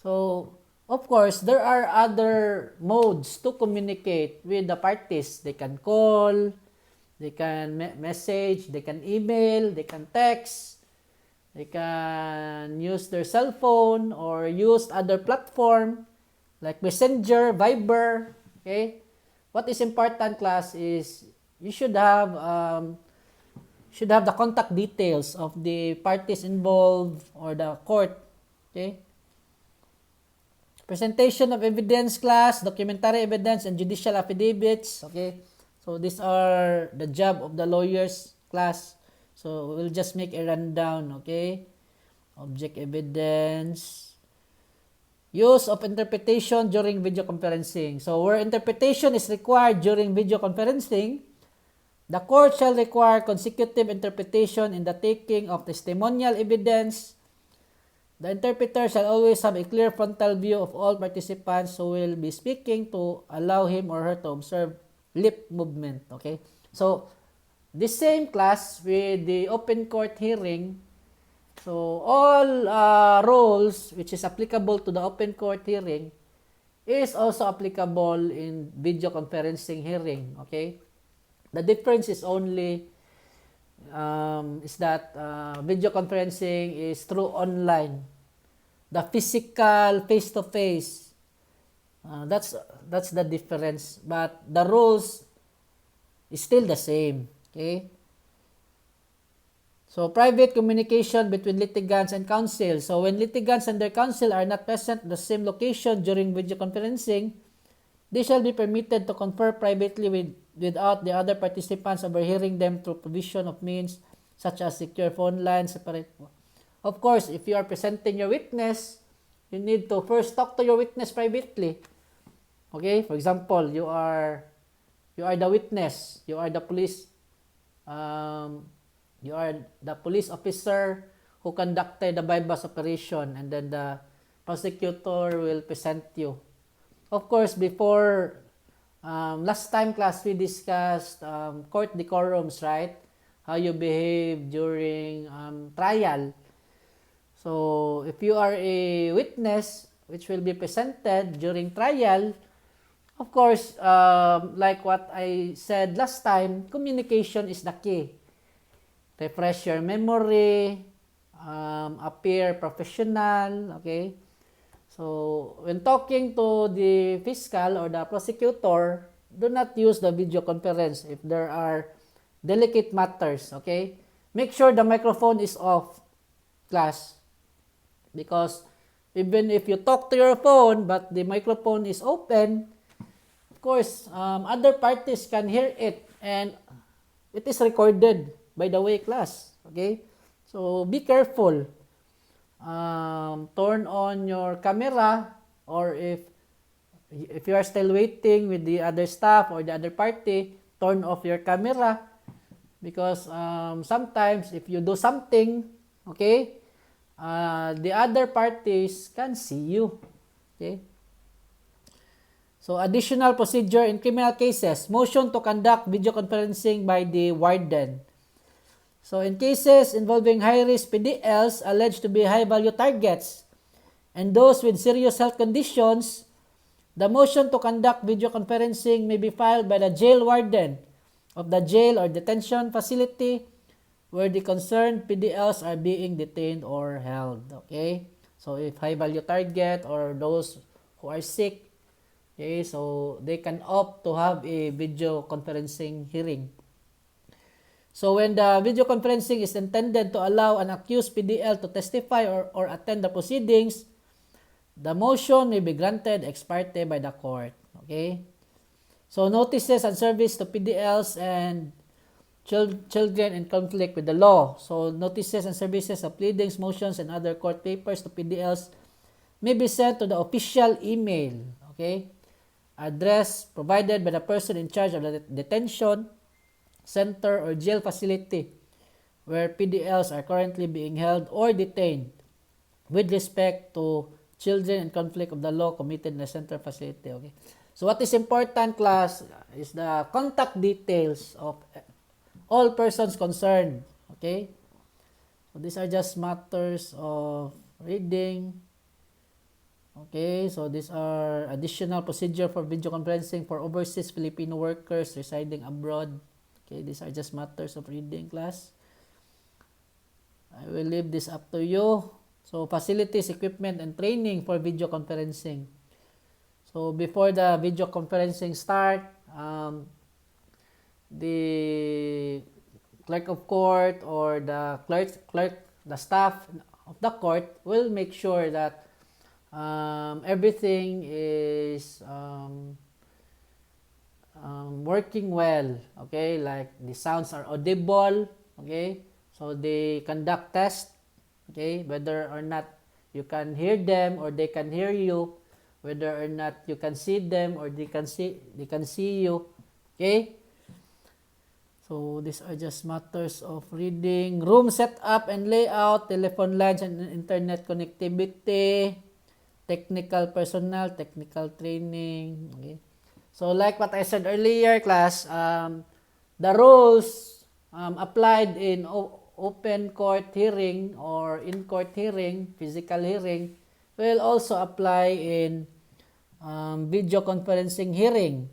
Speaker 1: So of course, there are other modes to communicate with the parties. They can call, they can message, they can email, they can text, they can use their cell phone or use other platform like Messenger, Viber. Okay? What is important, class, is you should have the contact details of the parties involved or the court. Okay? Presentation of evidence, class, documentary evidence, and judicial affidavits. Okay, so these are the job of the lawyers, class. So we'll just make a rundown. Okay, object evidence, use of interpretation during video conferencing. So where interpretation is required during video conferencing, the court shall require consecutive interpretation in the taking of testimonial evidence. The interpreter shall always have a clear frontal view of all participants who will be speaking to allow him or her to observe lip movement. Okay? So, the same, class, with the open court hearing. So, all rules which is applicable to the open court hearing is also applicable in video conferencing hearing. Okay? The difference is only is that video conferencing is through online. The physical face-to-face, that's the difference. But the rules is still the same. Okay. So private communication between litigants and counsel. So when litigants and their counsel are not present at the same location during video conferencing, they shall be permitted to confer privately without the other participants overhearing them through provision of means such as secure phone lines, separate. Of course, if you are presenting your witness, you need to first talk to your witness privately. Okay? For example, you are the witness, you are the police, you are the police officer who conducted the bypass operation, and then the prosecutor will present you. Of course, before last time, class, we discussed court decorums, right? How you behave during trial. So, if you are a witness which will be presented during trial, Of course, like what I said last time, communication is the key. Refresh your memory, appear professional, okay? So, when talking to the fiscal or the prosecutor, do not use the video conference if there are delicate matters, okay? Make sure the microphone is off, class, because even if you talk to your phone but the microphone is open, of course, other parties can hear it and it is recorded, by the way, class, okay? So, be careful. Turn on your camera, or if you are still waiting with the other staff or the other party, turn off your camera, because sometimes if you do something, okay, the other parties can see you, okay? So, additional procedure in criminal cases, motion to conduct video conferencing by the warden. So, in cases involving high-risk PDLs alleged to be high-value targets and those with serious health conditions, the motion to conduct video conferencing may be filed by the jail warden of the jail or detention facility where the concerned PDLs are being detained or held. Okay? So, if high-value target or those who are sick, okay, so they can opt to have a video conferencing hearing. So when the video conferencing is intended to allow an accused PDL to testify or attend the proceedings, the motion may be granted ex parte by the court. Okay? So notices and service to PDLs and children in conflict with the law. So notices and services of pleadings, motions, and other court papers to PDLs may be sent to the official email. Okay? Address provided by the person in charge of the detention center or jail facility where PDLs are currently being held or detained with respect to children in conflict of the law committed in the center facility. Okay. So what is important, class, is the contact details of all persons concerned. Okay. So these are just matters of reading. Okay, so these are additional procedure for video conferencing for overseas Filipino workers residing abroad. Okay, these are just matters of reading, class. I will leave this up to you. So, facilities, equipment, and training for video conferencing. So, before the video conferencing start, the clerk of court or the the staff of the court will make sure that everything is working well, okay, like the sounds are audible, okay, so they conduct test, okay, whether or not you can hear them or they can hear you, whether or not you can see them or they can see you, okay. So these are just matters of reading. Room setup and layout, telephone lines and internet connectivity, technical personnel, technical training, okay. So like what I said earlier, class, the rules applied in open court hearing or in court hearing, physical hearing, will also apply in video conferencing hearing.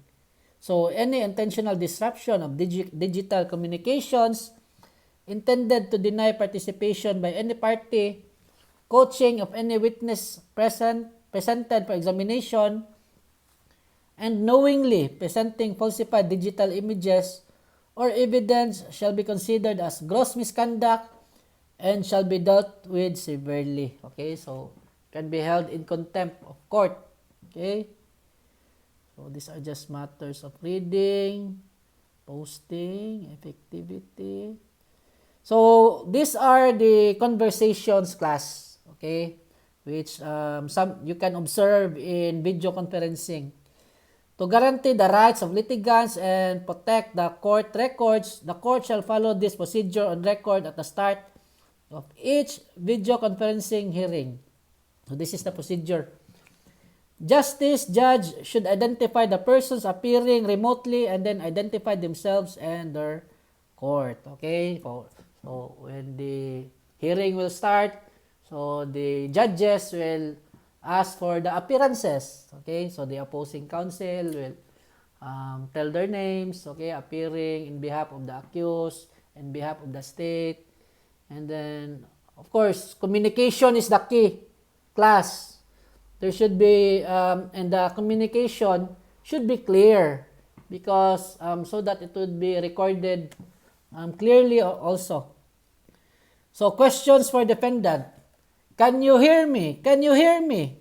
Speaker 1: So any intentional disruption of digital communications intended to deny participation by any party, coaching of any witness presented for examination, and knowingly presenting falsified digital images or evidence shall be considered as gross misconduct and shall be dealt with severely. Okay, so can be held in contempt of court. Okay, so these are just matters of reading, posting, effectivity. So these are the conversations, class, okay, which some you can observe in video conferencing. To guarantee the rights of litigants and protect the court records, the court shall follow this procedure on record at the start of each video conferencing hearing. So this is the procedure. Justice judge should identify the persons appearing remotely and then identify themselves and their court. Okay? So when the hearing will start, so the judges will ask for the appearances. Okay, so the opposing counsel will tell their names, okay, appearing in behalf of the accused, in behalf of the state. And then, of course, communication is the key, class. There should be, and the communication should be clear because so that it would be recorded clearly also. So, questions for defendant. Can you hear me? Can you hear me?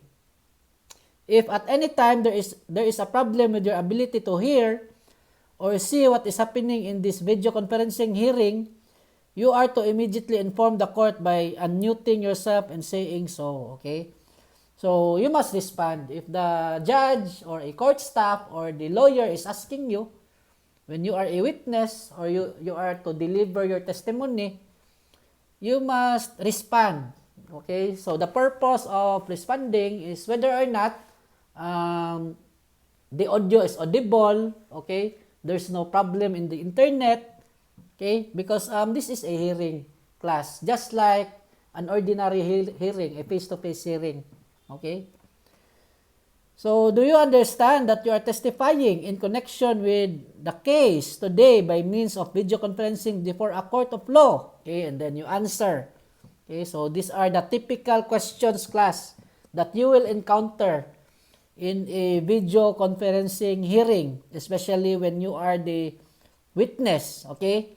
Speaker 1: If at any time there is a problem with your ability to hear or see what is happening in this video conferencing hearing, you are to immediately inform the court by unmuting yourself and saying so, okay? So, you must respond. If the judge or a court staff or the lawyer is asking you, when you are a witness or you are to deliver your testimony, you must respond. Okay? So, the purpose of responding is whether or not the audio is audible, okay? There's no problem in the internet, okay? Because this is a hearing class, just like an ordinary hearing, a face-to-face hearing, okay? So, do you understand that you are testifying in connection with the case today by means of video conferencing before a court of law? Okay, and then you answer. Okay, so these are the typical questions, class, that you will encounter in a video conferencing hearing, especially when you are the witness, okay?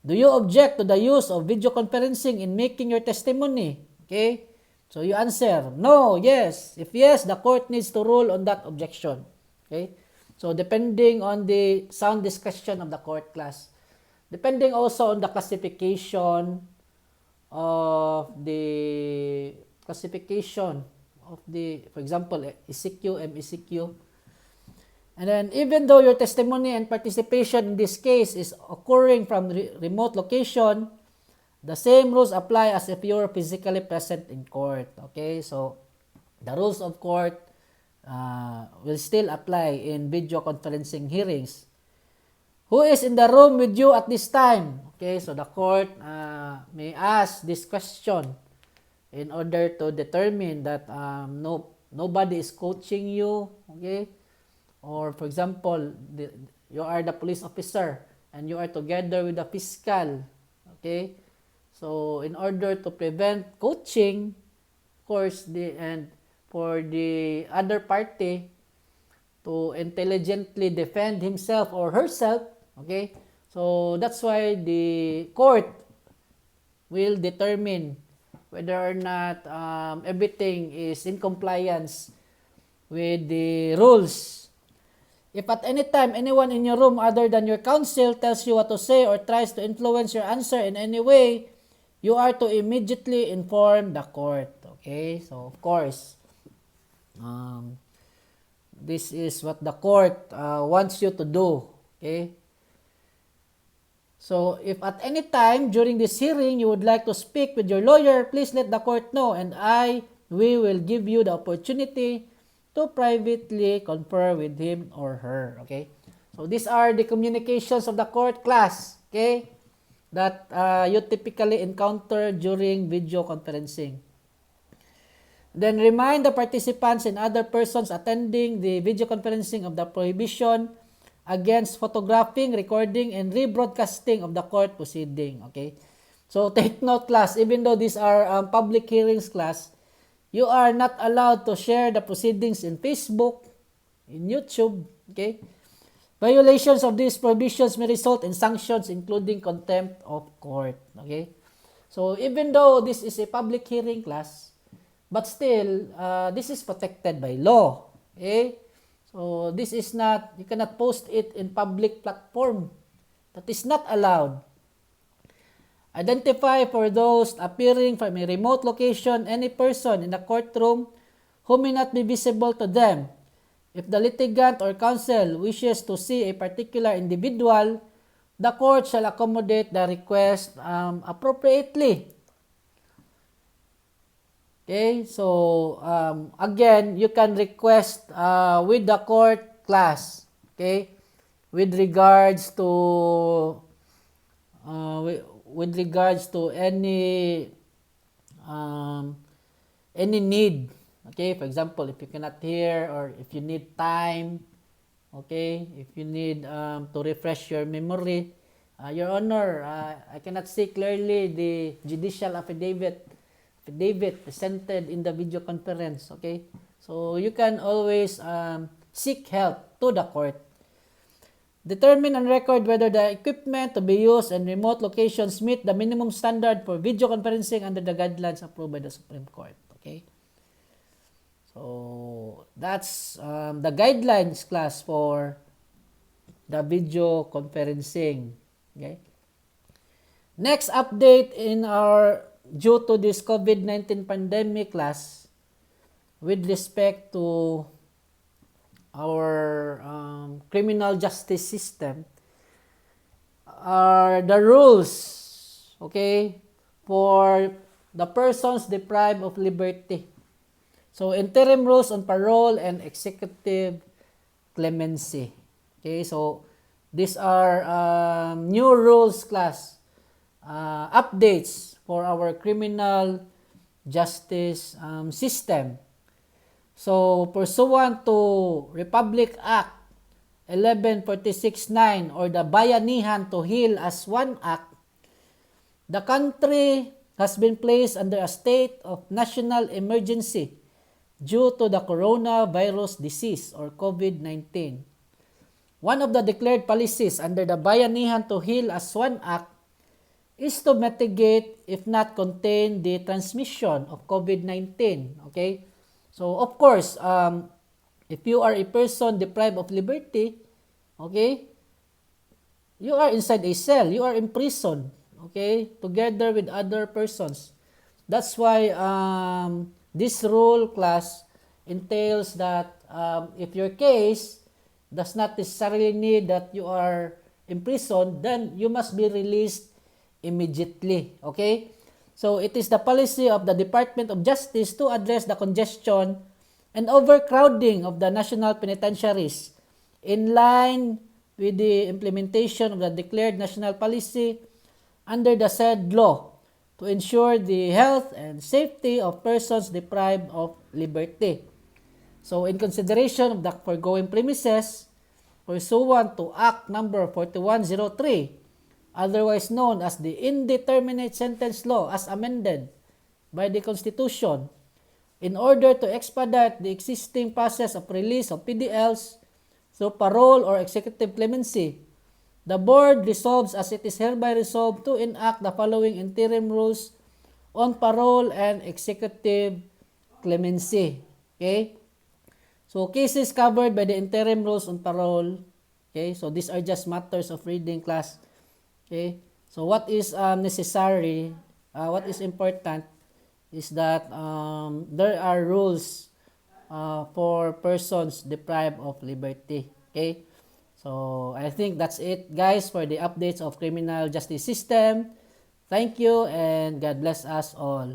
Speaker 1: Do you object to the use of video conferencing in making your testimony? Okay? So you answer, no, yes. If yes, the court needs to rule on that objection. Okay? So depending on the sound discussion of the court, class. Depending also on the classification of the for example, ECQ, MECQ. And then even though your testimony and participation in this case is occurring from remote location, the same rules apply as if you were physically present in court. Okay, so the rules of court will still apply in video conferencing hearings. Who is in the room with you at this time? Okay, so the court may ask this question in order to determine that nobody is coaching you. Okay, or for example, you are the police officer and you are together with the fiscal. Okay, so in order to prevent coaching, of course, and for the other party to intelligently defend himself or herself, okay, so that's why the court will determine whether or not everything is in compliance with the rules. If at any time anyone in your room other than your counsel tells you what to say or tries to influence your answer in any way, you are to immediately inform the court. Okay, so of course, this is what the court wants you to do. Okay. So, if at any time during this hearing you would like to speak with your lawyer, please let the court know and we will give you the opportunity to privately confer with him or her. Okay. So, these are the communications of the court, class. Okay. That you typically encounter during video conferencing. Then remind the participants and other persons attending the video conferencing of the prohibition against photographing, recording, and rebroadcasting of the court proceeding. Okay? So take note, class, even though these are public hearings, class, you are not allowed to share the proceedings in Facebook, in YouTube. Okay? Violations of these prohibitions may result in sanctions including contempt of court. Okay? So even though this is a public hearing, class, but still, this is protected by law. Okay? So, this is not, you cannot post it in public platform. That is not allowed. Identify for those appearing from a remote location any person in the courtroom who may not be visible to them. If the litigant or counsel wishes to see a particular individual, the court shall accommodate the request appropriately. Okay, so again, you can request with the court, class, okay, with regards to any need, Okay, for example, if you cannot hear or if you need time, okay, if you need to refresh your memory, Your Honor, I cannot see clearly the judicial affidavit presented in the video conference, okay? So you can always seek help to the court. Determine and record whether the equipment to be used in remote locations meet the minimum standard for video conferencing under the guidelines approved by the Supreme Court, okay? So that's the guidelines class for the video conferencing, okay? Next update in our due to this COVID-19 pandemic class with respect to our criminal justice system are the rules, okay, for the persons deprived of liberty. So interim rules on parole and executive clemency. Okay, so these are new rules class updates for our criminal justice system. So, pursuant to Republic Act 1146-9 or the Bayanihan to Heal as One Act, the country has been placed under a state of national emergency due to the coronavirus disease or COVID-19. One of the declared policies under the Bayanihan to Heal as One Act is to mitigate, if not contain, the transmission of COVID-19. Okay? So, of course, if you are a person deprived of liberty, okay, you are inside a cell, you are in prison, okay, together with other persons. That's why this rule class entails that if your case does not necessarily need that you are in prison, then you must be released immediately, okay? So, it is the policy of the Department of Justice to address the congestion and overcrowding of the national penitentiaries in line with the implementation of the declared national policy under the said law to ensure the health and safety of persons deprived of liberty. So, in consideration of the foregoing premises, pursuant to Act Number 4103, otherwise known as the Indeterminate Sentence Law as amended by the Constitution, in order to expedite the existing process of release of PDLs through parole or executive clemency, the Board resolves as it is hereby resolved to enact the following interim rules on parole and executive clemency. Okay? So, cases covered by the interim rules on parole. Okay? So, these are just matters of reading class. Okay, so what is necessary, what is important is that there are rules for persons deprived of liberty. Okay, so I think that's it, guys, for the updates of criminal justice system. Thank you and God bless us all.